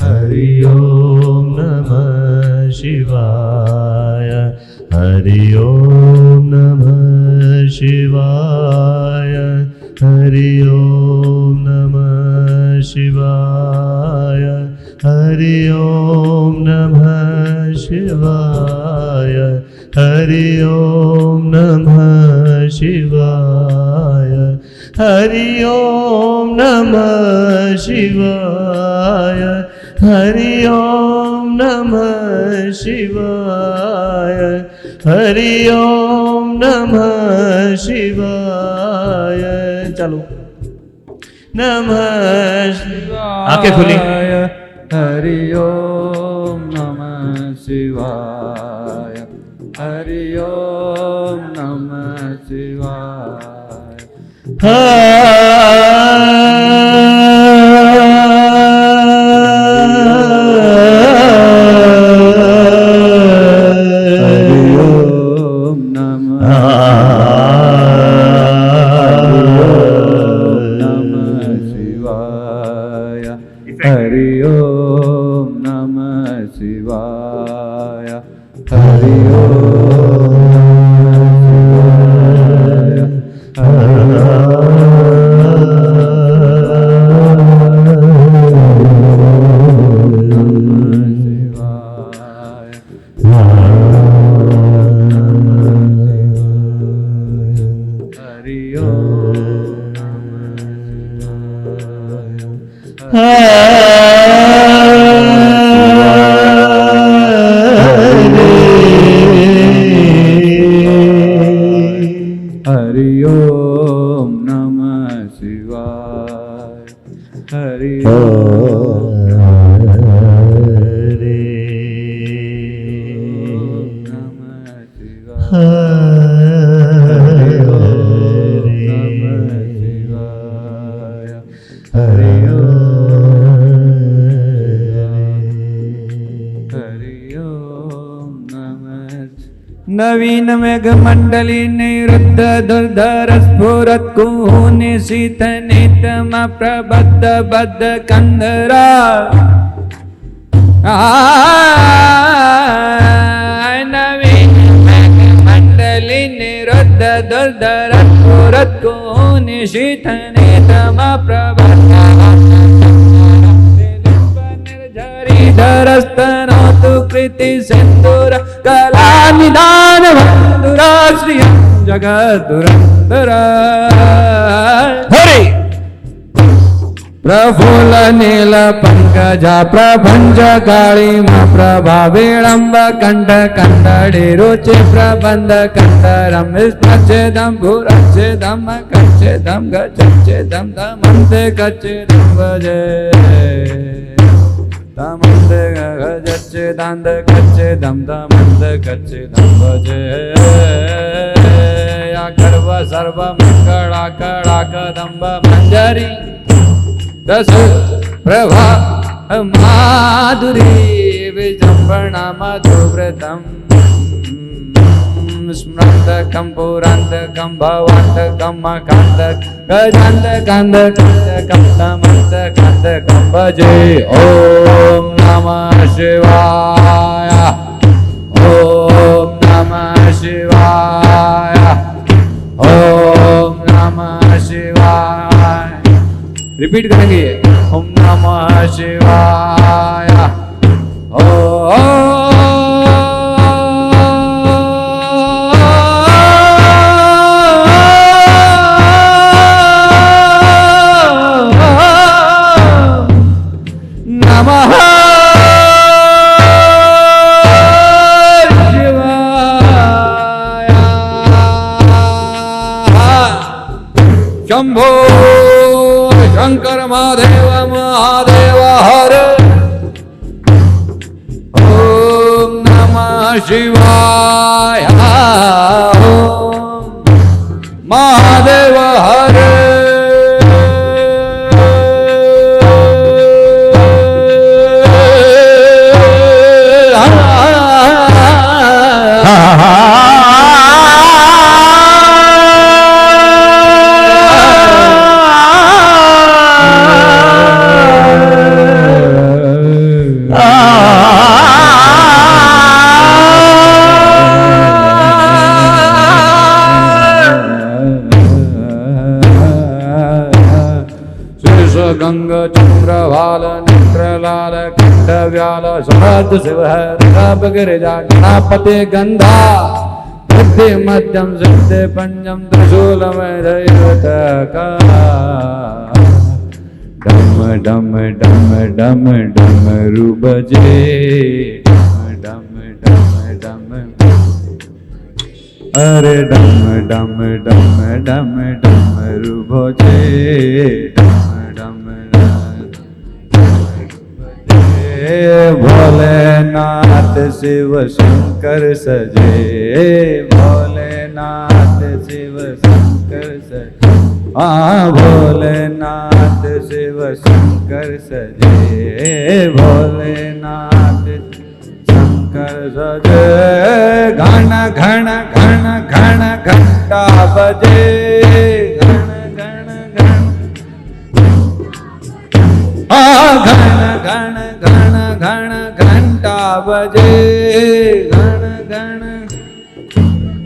हरि ओम नमः शिवाय, हरि ओम नमः शिवाय, हरि ओम नमः शिवाय, हरि ओम नमः शिवाय, हरि ओम नमः शिवाय, हरि ओम नमः शिवाय, हरि ओम नमः शिवाय, हरि ओम नमः शिवाय, हरि ओम नमः शिवाय। चलो नमः शिवाय, आंखें खुली। हरि ओम नमः शिवाय, हरि ओम नमः शिवाय। हरि ओम नमः शिवाय, हरि ओम नमः शिवाय, हरि नवीन मेघमण्डली निरुद्ध दुर्धर स्फुरत् कुहूनिशीत नितम प्रबद्ध बद्ध कंदरा नवीन मेघमण्डली निरुद्ध दुर्धर स्फुरत् कुहूनिशीत नितम प्रबद्ध धरस्तनोतु कृति सिंदूर कला निदान बंधुरा श्री जगदुरंधर हरि प्रफुल्ल नील पंकजा प्रभंज कालिमा प्रभा विलंब कंठ कंडे रुचि प्रबंध कंडरम स्पच्छेदम भूरच्छेदम कच्छेदम गच्छेदम दमंते कच्छेदम भजे दमंद गच्छे दांद कच्छे दम दमंद कच्छे दम भजे या गर्व सर्व मंगला कड़ा कदम्ब मंजरी दस प्रभा माधुरी विजृंभणा मधुव्रतम् स्मृतकं पुरान्तकं भवान्तकं मकान्तकं गजान्तकान्तकं तमन्तकान्तकं भजे। ॐ नमः शिवाय, ॐ नमः शिवाय, ॐ नमः शिवाय। रिपीट करेंगे, ओम नमः शिवाय, नमः शिवाय। शंभो शंकर महादेव महादेव हर। ओम नमः शिवाय, ओम महादेव हर। गंग चंद्रभाल नेत्रलाल कंठव्याल सहद शिवहर गिरिजा गणापति गंधा सिद्धि मध्यम सिद्धि पंचम त्रिशूलमय दैवतका। डम डम डम डम डमरू बजे, डम डम डम अरे डम डम डम डम डमरू बजे, भोलेनाथ शिव शंकर सजे, भोलेनाथ शिव शंकर सजे। हाँ भोलेनाथ शिव शंकर सजे, भोलेनाथ शंकर सजे। घन घन घन घन घंटा बजे, घन घन घन घन घन घन घन घंटा बजे, घन घन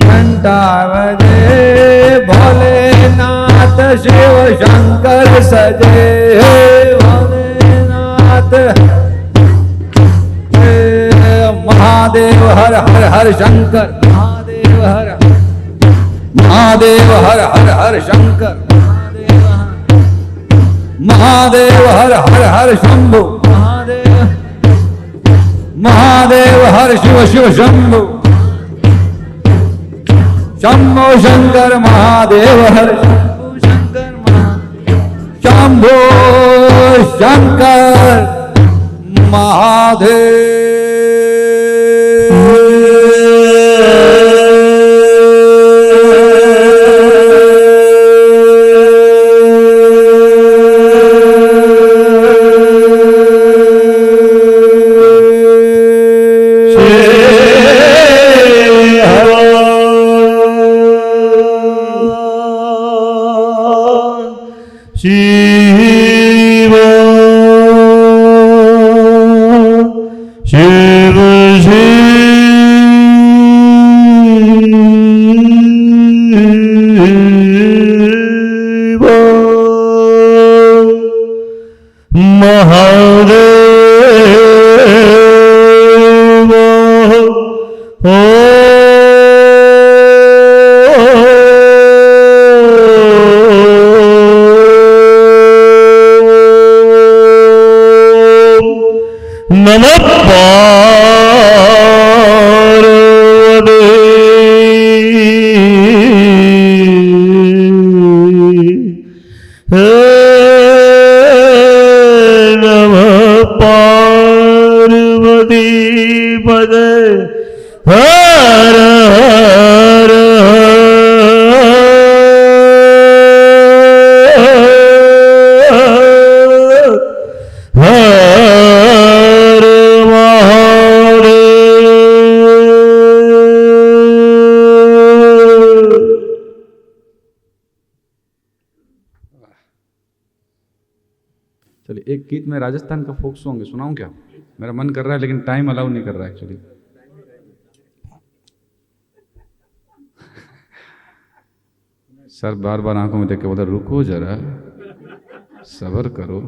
घंटा बजे। भोलेनाथ शिव शंकर सजे, भोलेनाथ महादेव हर हर हर शंकर, महादेव हर महादेव हर हर हर शंकर, महादेव हर हर हर शंभु, महादेव महादेव हर शिव शिव शंभु, शंभो शंकर महादेव हर शंभु शंकर शंभो शंकर महादेव। शिव शिव शिव महादेव ओ नमः पार्वती नमः पार्वती पदे हर हर एक गीत में राजस्थान का फोक सॉन्ग है, सुनाऊं क्या? मेरा मन कर रहा है लेकिन टाइम अलाउ नहीं कर रहा है एक्चुअली। सर बार बार आंखों में देख के बोला रुको जरा, सब्र करो।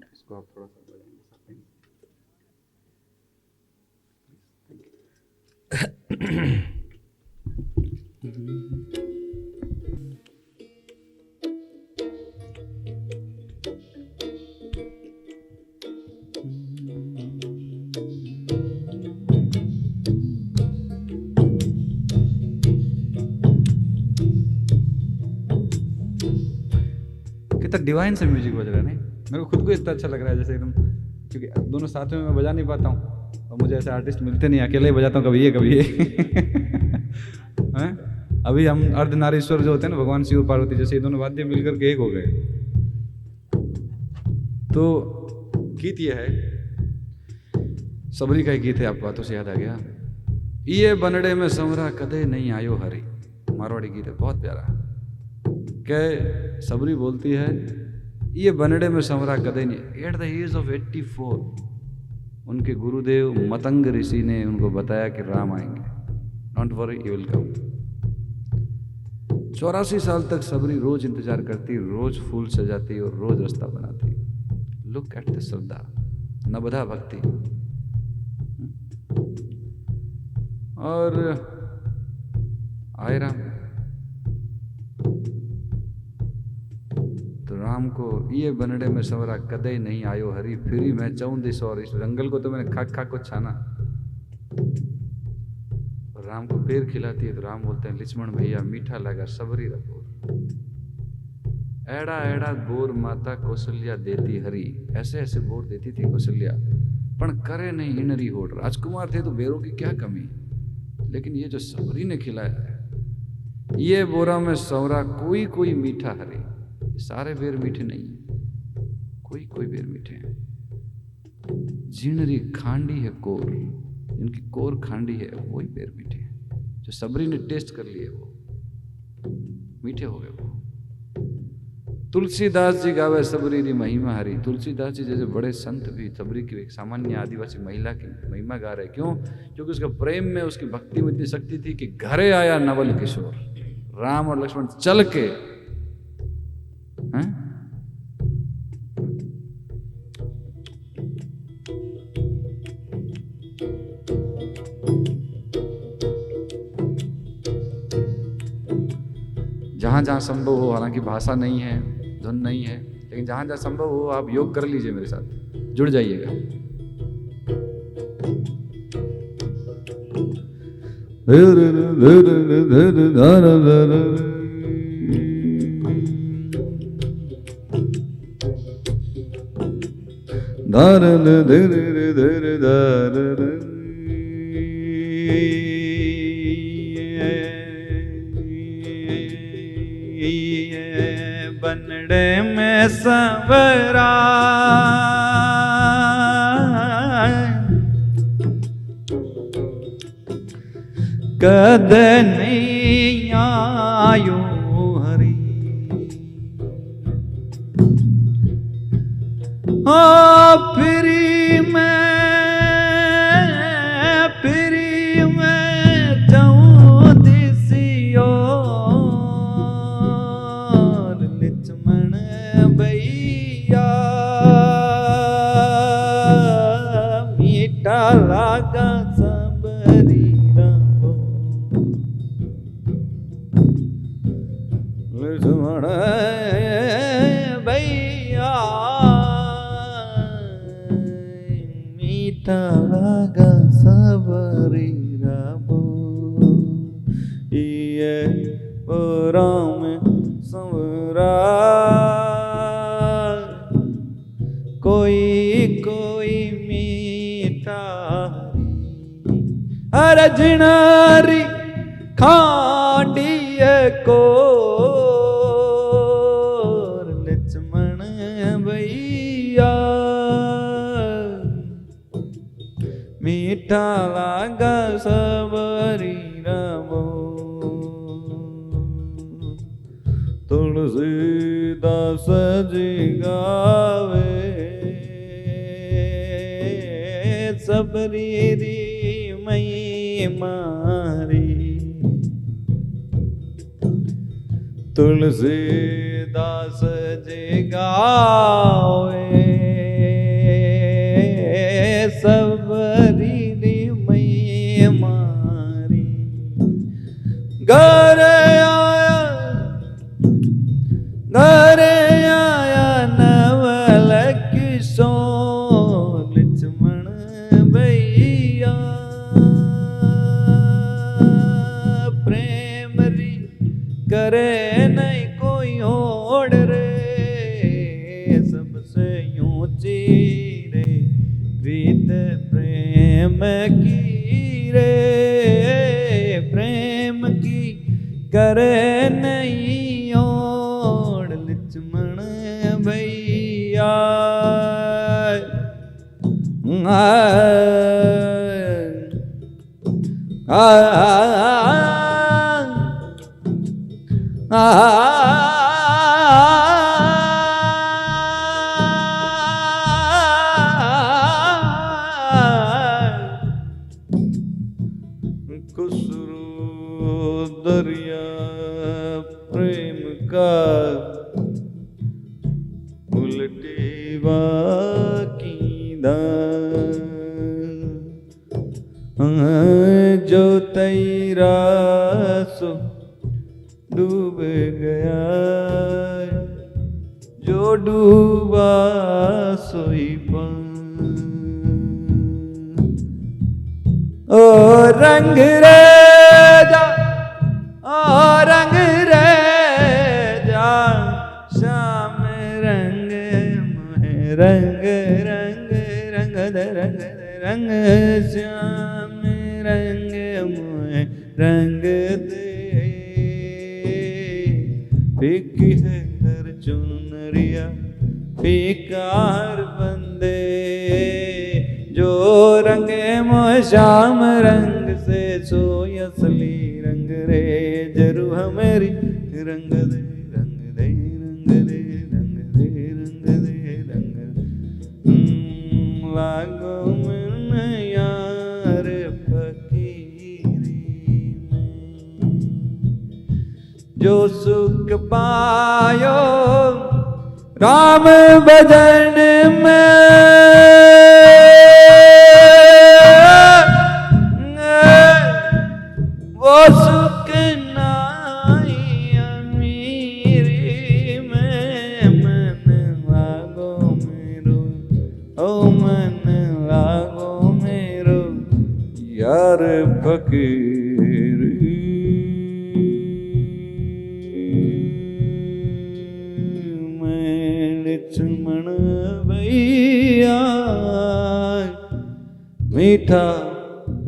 इसको आप थोड़ा सा कितना डिवाइन से म्यूजिक बज रहा है। नहीं मेरे को खुद को इतना अच्छा लग रहा है जैसे एकदम, क्योंकि दोनों साथ में मैं बजा नहीं पाता हूँ और मुझे ऐसे आर्टिस्ट मिलते नहीं, अकेले ही बजाता हूँ, कभी ये कभी ये। हैं? अभी हम अर्धनारीश्वर जो होते हैं ना, भगवान शिव पार्वती जैसे, ये दोनों वाद्य मिलकर के एक हो गए। तो गीत ये है, सबरी का ही गीत है, आप बातों से याद आ गया। ये बनड़े में संवरा कदे नहीं आयो हरी, मारवाड़ी गीत है, बहुत प्यारा। क्या सबरी बोलती है, ये बनड़े में संवरा कदे नहीं। एट द एज ऑफ 84 उनके गुरुदेव मतंग ऋषि ने उनको बताया कि राम आएंगे, don't worry he will come. 84 साल तक सबरी रोज इंतजार करती, रोज फूल सजाती और रोज रास्ता बनाती। लुक एट द श्रद्धा, नबधा भक्ति। और आए राम, तो राम को ये बनड़े में सवरा कदे नहीं आयो हरी, फिर मैं चाहूं दिस, और इस जंगल को तो मैंने खा को छाना। और राम को बेर खिलाती है तो राम बोलते हैं, लक्ष्मण भैया मीठा लगा सबरी रखो, एड़ा एड़ा बोर माता कौशल्या देती हरी। ऐसे ऐसे बोर देती थी कौशल्या, पण करे नहीं हिनरी होड़। राजकुमार थे तो बेरों की क्या कमी, लेकिन ये जो सबरी ने खिलाया है, ये बोरा में सवरा कोई कोई मीठा हरे। सारे बेर मीठे नहीं, कोई कोई बेर मीठे हैं। जिनरी खांडी है कोर, जिनकी कोर खांडी है वही बेर मीठे हैं। जो सबरी ने टेस्ट कर लिए वो मीठे हो गए। वो तुलसीदास जी गावे सबरी री महिमा हरी। तुलसीदास जी जैसे बड़े संत भी सबरी की एक सामान्य आदिवासी महिला की महिमा गा रहे। क्यों? क्योंकि उसके प्रेम में, उसकी भक्ति में इतनी शक्ति थी कि घरे आया नवल किशोर, राम और लक्ष्मण चल के, हैं? जहां जहां संभव हो, हालांकि भाषा नहीं है, धुन नहीं है, लेकिन जहां जहां संभव हो आप योग कर लीजिए, मेरे साथ जुड़ जाइएगा। बनड़े में संवरा कद नहीं आयो हरी, ओ फिरी मैं जाऊं दिसियो, लक्ष्मण भैया मीठा लागा सबरी रंगो, लक्ष्मण भैया मीठा लागा सबरी रंगो, ये राम संवरा कोई कोई मीठा हरी, अर्जुनारी खांडी को, लक्ष्मण भैया मीठा लागा सबरी रमो। तुलसीदास जी गावे सबरी री मई मारी तुलसीदास जी गावे सबरी री मई मारी घर आया नवल किशो लक्ष्मण भैया प्रेम री करे नहीं कोई ओढ़ रे सबसे ऊंची रे रीत प्रेम की रे प्रेम की करे नहीं ओढ़ लक्ष्मण भैया खुसरो दरिया प्रेम का उलटी बाकीदा जो तेरा सो डूब गया जो डूबा सोई ओ रंग रे जा ओ रंग रे जा श्याम रंग मोहे रंग रंग रंग दे रंग रंग श्याम रंग मोहे रंग दे फीकी है हर चुनरिया फीका हर बंदे जो रंगे मोह श्याम रंग से सोई असली रंग रे जरू हमेरी रंग दे रंग दे रंग दे रंग दे रंग दे रंग लागो मन यार फकीरी में जो सुख पायो राम भजन में वो सुख नाई अमीरी में मन लागो मेरो ओ मन लागो मेरो यार फकीरी मैं लक्ष्मण भैया मीठा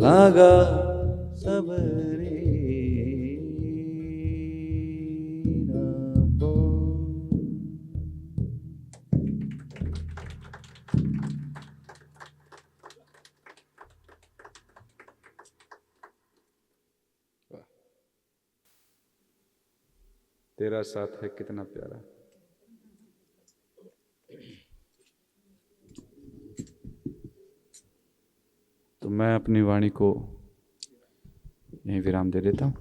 लागा सबरी राबो। तेरा साथ है कितना प्यारा। तो मैं अपनी वाणी को यहीं विराम दे देता हूँ।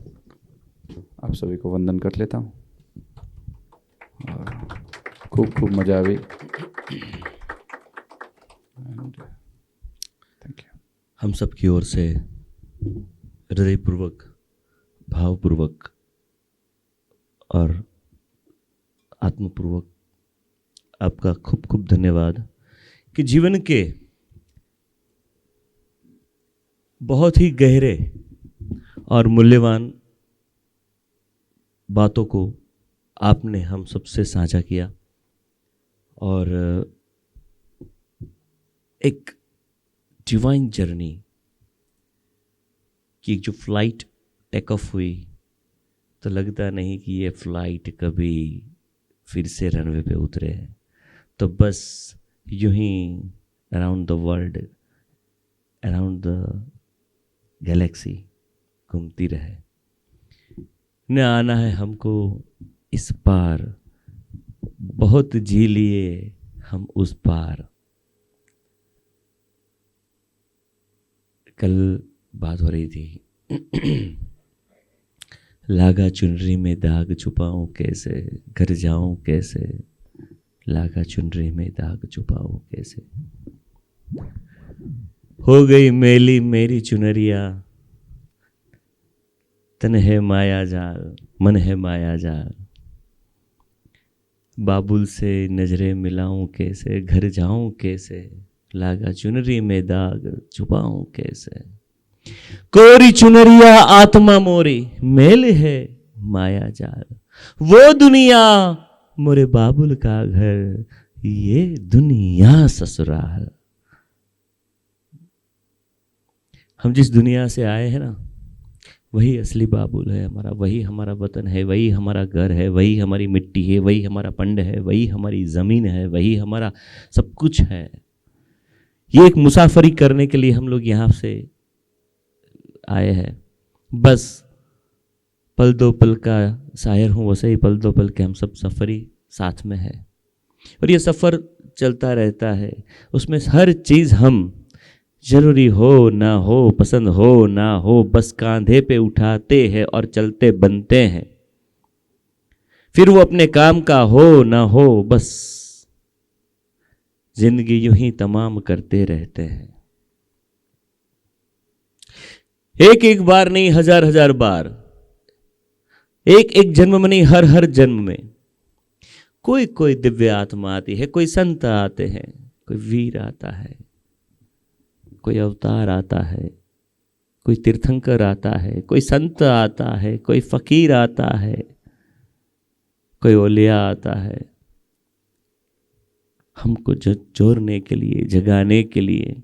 आप सभी को वंदन कर लेता हूँ और खूब खूब मजा आई। Thank you. हम सब की ओर से हृदयपूर्वक, भावपूर्वक और आत्मपूर्वक आपका खूब खूब धन्यवाद कि जीवन के बहुत ही गहरे और मूल्यवान बातों को आपने हम सबसे साझा किया और एक डिवाइन जर्नी की जो फ्लाइट टेक ऑफ हुई तो लगता नहीं कि ये फ्लाइट कभी फिर से रनवे पे उतरे हैं। तो बस यूं ही around the world, around the galaxy घूमती रहे। न आना है हमको इस पार बहुत जी लिए हम उस पार। कल बात हो रही थी लागा चुनरी में दाग छुपाऊं कैसे, घर जाऊं कैसे, लागा चुनरी में दाग छुपाऊं कैसे। हो गई मेली मेरी चुनरिया, तन है माया जाल, मन है माया जाल। बाबुल से नजरें मिलाऊं कैसे, घर जाऊं कैसे, लागा चुनरी में दाग छुपाऊं कैसे। कोरी चुनरिया आत्मा मोरी, मेल है माया जाल। वो दुनिया मोरे बाबुल का घर, ये दुनिया ससुराल। हम जिस दुनिया से आए हैं ना, वही असली बाबुल है हमारा, वही हमारा वतन है, वही हमारा घर है, वही हमारी मिट्टी है, वही हमारा पंड है, वही हमारी ज़मीन है, वही हमारा सब कुछ है। ये एक मुसाफरी करने के लिए हम लोग यहाँ से आए हैं। बस पल दो पल का शायर हूँ, वैसे ही पल दो पल के हम सब सफ़री साथ में है। और ये सफ़र चलता रहता है, उसमें हर चीज़ हम जरूरी हो ना हो, पसंद हो ना हो, बस कांधे पे उठाते हैं और चलते बनते हैं। फिर वो अपने काम का हो ना हो, बस जिंदगी यूं ही तमाम करते रहते हैं। एक एक बार नहीं, हजार हजार बार, एक एक जन्म में नहीं, हर हर जन्म में कोई कोई दिव्य आत्मा आती है, कोई संत आते हैं, कोई वीर आता है, कोई अवतार आता है, कोई तीर्थंकर आता है, कोई संत आता है, कोई फकीर आता है, कोई औलिया आता है, हमको जोड़ने के लिए, जगाने के लिए,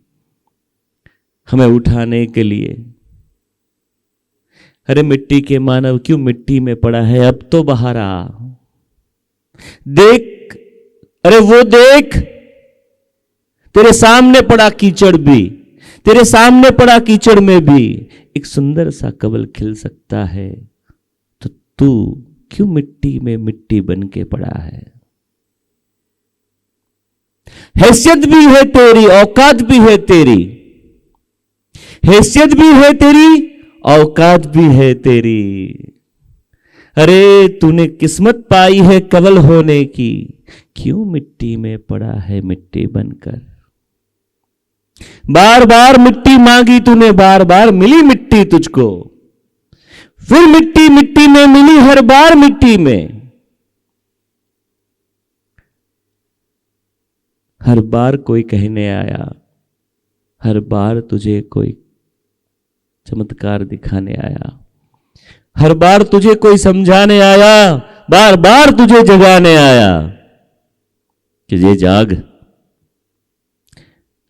हमें उठाने के लिए। अरे मिट्टी के मानव क्यों मिट्टी में पड़ा है, अब तो बाहर आ, देख, अरे वो देख, तेरे सामने पड़ा कीचड़ भी, तेरे सामने पड़ा कीचड़ में भी एक सुंदर सा कमल खिल सकता है, तो तू क्यों मिट्टी में मिट्टी बन के पड़ा है। हैसियत भी है तेरी, औकात भी है तेरी, हैसियत भी है तेरी, औकात भी है तेरी। अरे तूने किस्मत पाई है कमल होने की, क्यों मिट्टी में पड़ा है मिट्टी बनकर। बार बार मिट्टी मांगी तूने, बार बार मिली मिट्टी तुझको, फिर मिट्टी मिट्टी में मिली हर बार मिट्टी में। हर बार कोई कहने आया, हर बार तुझे कोई चमत्कार दिखाने आया, हर बार तुझे कोई समझाने आया, बार बार तुझे जगाने आया कि ये जाग,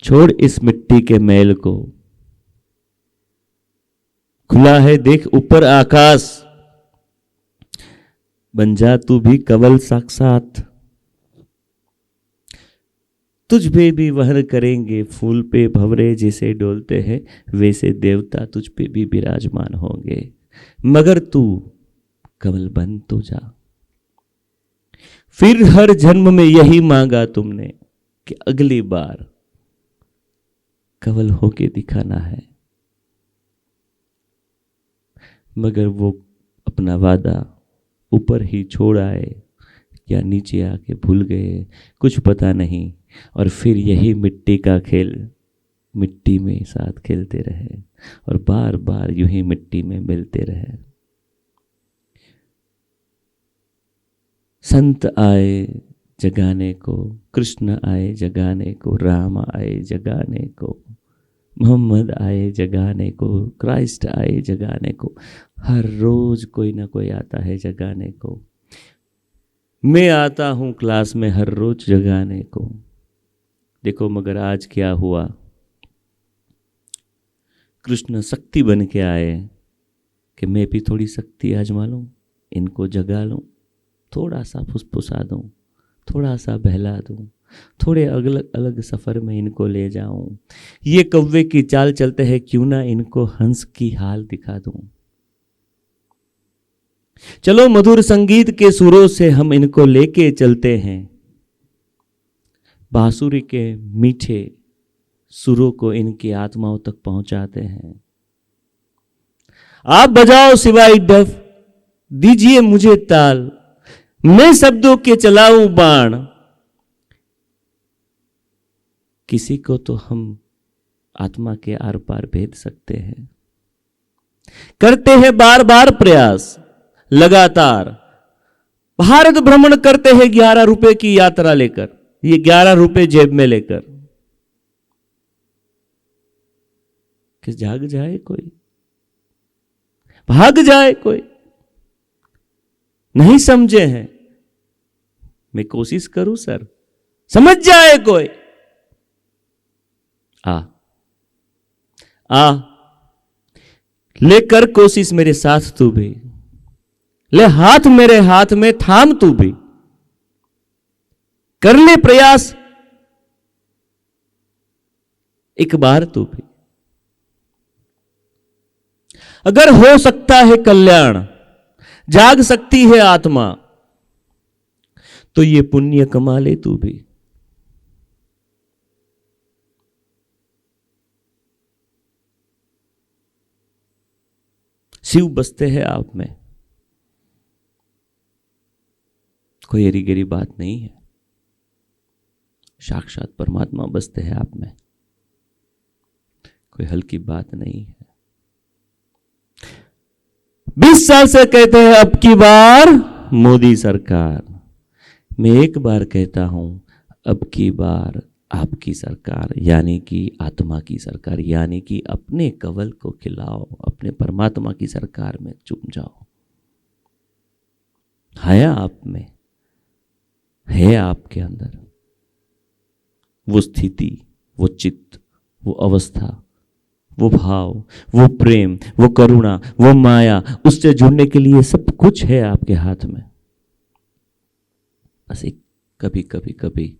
छोड़ इस मिट्टी के मैल को, खुला है देख ऊपर आकाश, बन जा तू भी कवल साक्षात। तुझ पे भी वहन करेंगे फूल पे भंवरे, जैसे डोलते हैं वैसे देवता तुझ पे भी विराजमान होंगे, मगर तू कमल बन तो जा। फिर हर जन्म में यही मांगा तुमने कि अगली बार कमल होके दिखाना है, मगर वो अपना वादा ऊपर ही छोड़ आए या नीचे आके भूल गए, कुछ पता नहीं। और फिर यही मिट्टी का खेल मिट्टी में साथ खेलते रहे और बार बार यूं ही मिट्टी में मिलते रहे। संत आए जगाने को, कृष्ण आए जगाने को, राम आए जगाने को, मोहम्मद आए जगाने को, क्राइस्ट आए जगाने को। हर रोज कोई ना कोई आता है जगाने को। मैं आता हूँ क्लास में हर रोज जगाने को। देखो मगर आज क्या हुआ, कृष्ण शक्ति बन के आए कि मैं भी थोड़ी शक्ति आजमा लूं, इनको जगा लूं, थोड़ा सा फुसफुसा दूं, थोड़ा सा बहला दूं, थोड़े अलग अलग सफ़र में इनको ले जाऊं। ये कौवे की चाल चलते हैं, क्यों ना इनको हंस की हाल दिखा दूं। चलो मधुर संगीत के सुरों से हम इनको लेके चलते हैं, बांसुरी के मीठे सुरों को इनकी आत्माओं तक पहुंचाते हैं। आप बजाओ सिवाय डफ, दीजिए मुझे ताल, मैं शब्दों के चलाऊं बाण। किसी को तो हम आत्मा के आर पार भेज सकते हैं। करते हैं बार बार प्रयास लगातार, भारत भ्रमण करते हैं 11 रुपए की यात्रा लेकर, ये 11 रुपए जेब में लेकर। कि जाग जाए कोई, भाग जाए कोई, नहीं समझे हैं, मैं कोशिश करूं सर, समझ जाए कोई। आ लेकर कोशिश मेरे साथ तू भी, ले हाथ मेरे हाथ में थाम तू भी, कर ले प्रयास एक बार तू भी। अगर हो सकता है कल्याण, जाग सकती है आत्मा, तो ये पुण्य कमा ले तू भी। शिव बसते हैं आप में, कोई एरी गेरी बात नहीं है। साक्षात परमात्मा बसते हैं आप में, कोई हल्की बात नहीं है। 20 साल से कहते हैं अब की बार मोदी सरकार, मैं एक बार कहता हूं अब की बार आपकी सरकार, यानी कि आत्मा की सरकार, यानी कि अपने कवल को खिलाओ, अपने परमात्मा की सरकार में चूम जाओ। है आप में, है आपके अंदर वो स्थिति, वो चित्त, वो अवस्था, वो भाव, वो प्रेम, वो करुणा, वो माया, उससे जुड़ने के लिए सब कुछ है आपके हाथ में। बस एक कभी कभी कभी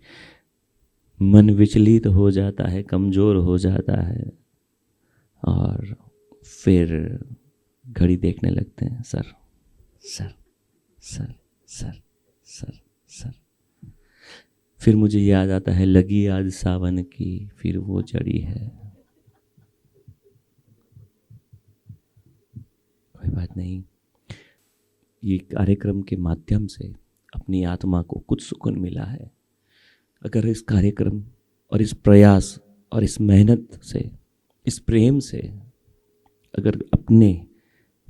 मन विचलित हो जाता है, कमजोर हो जाता है, और फिर घड़ी देखने लगते हैं, sir sir sir sir sir sir. फिर मुझे याद आता है, लगी आज सावन की फिर वो जड़ी है। कोई बात नहीं, ये कार्यक्रम के माध्यम से अपनी आत्मा को कुछ सुकून मिला है। अगर इस कार्यक्रम और इस प्रयास और इस मेहनत से, इस प्रेम से अगर अपने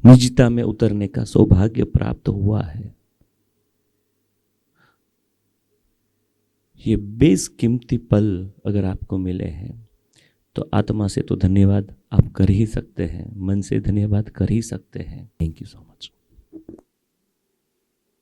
निजता में उतरने का सौभाग्य प्राप्त हुआ है, ये बेशकीमती पल अगर आपको मिले हैं, तो आत्मा से तो धन्यवाद आप कर ही सकते हैं, मन से धन्यवाद कर ही सकते हैं। Thank you so much.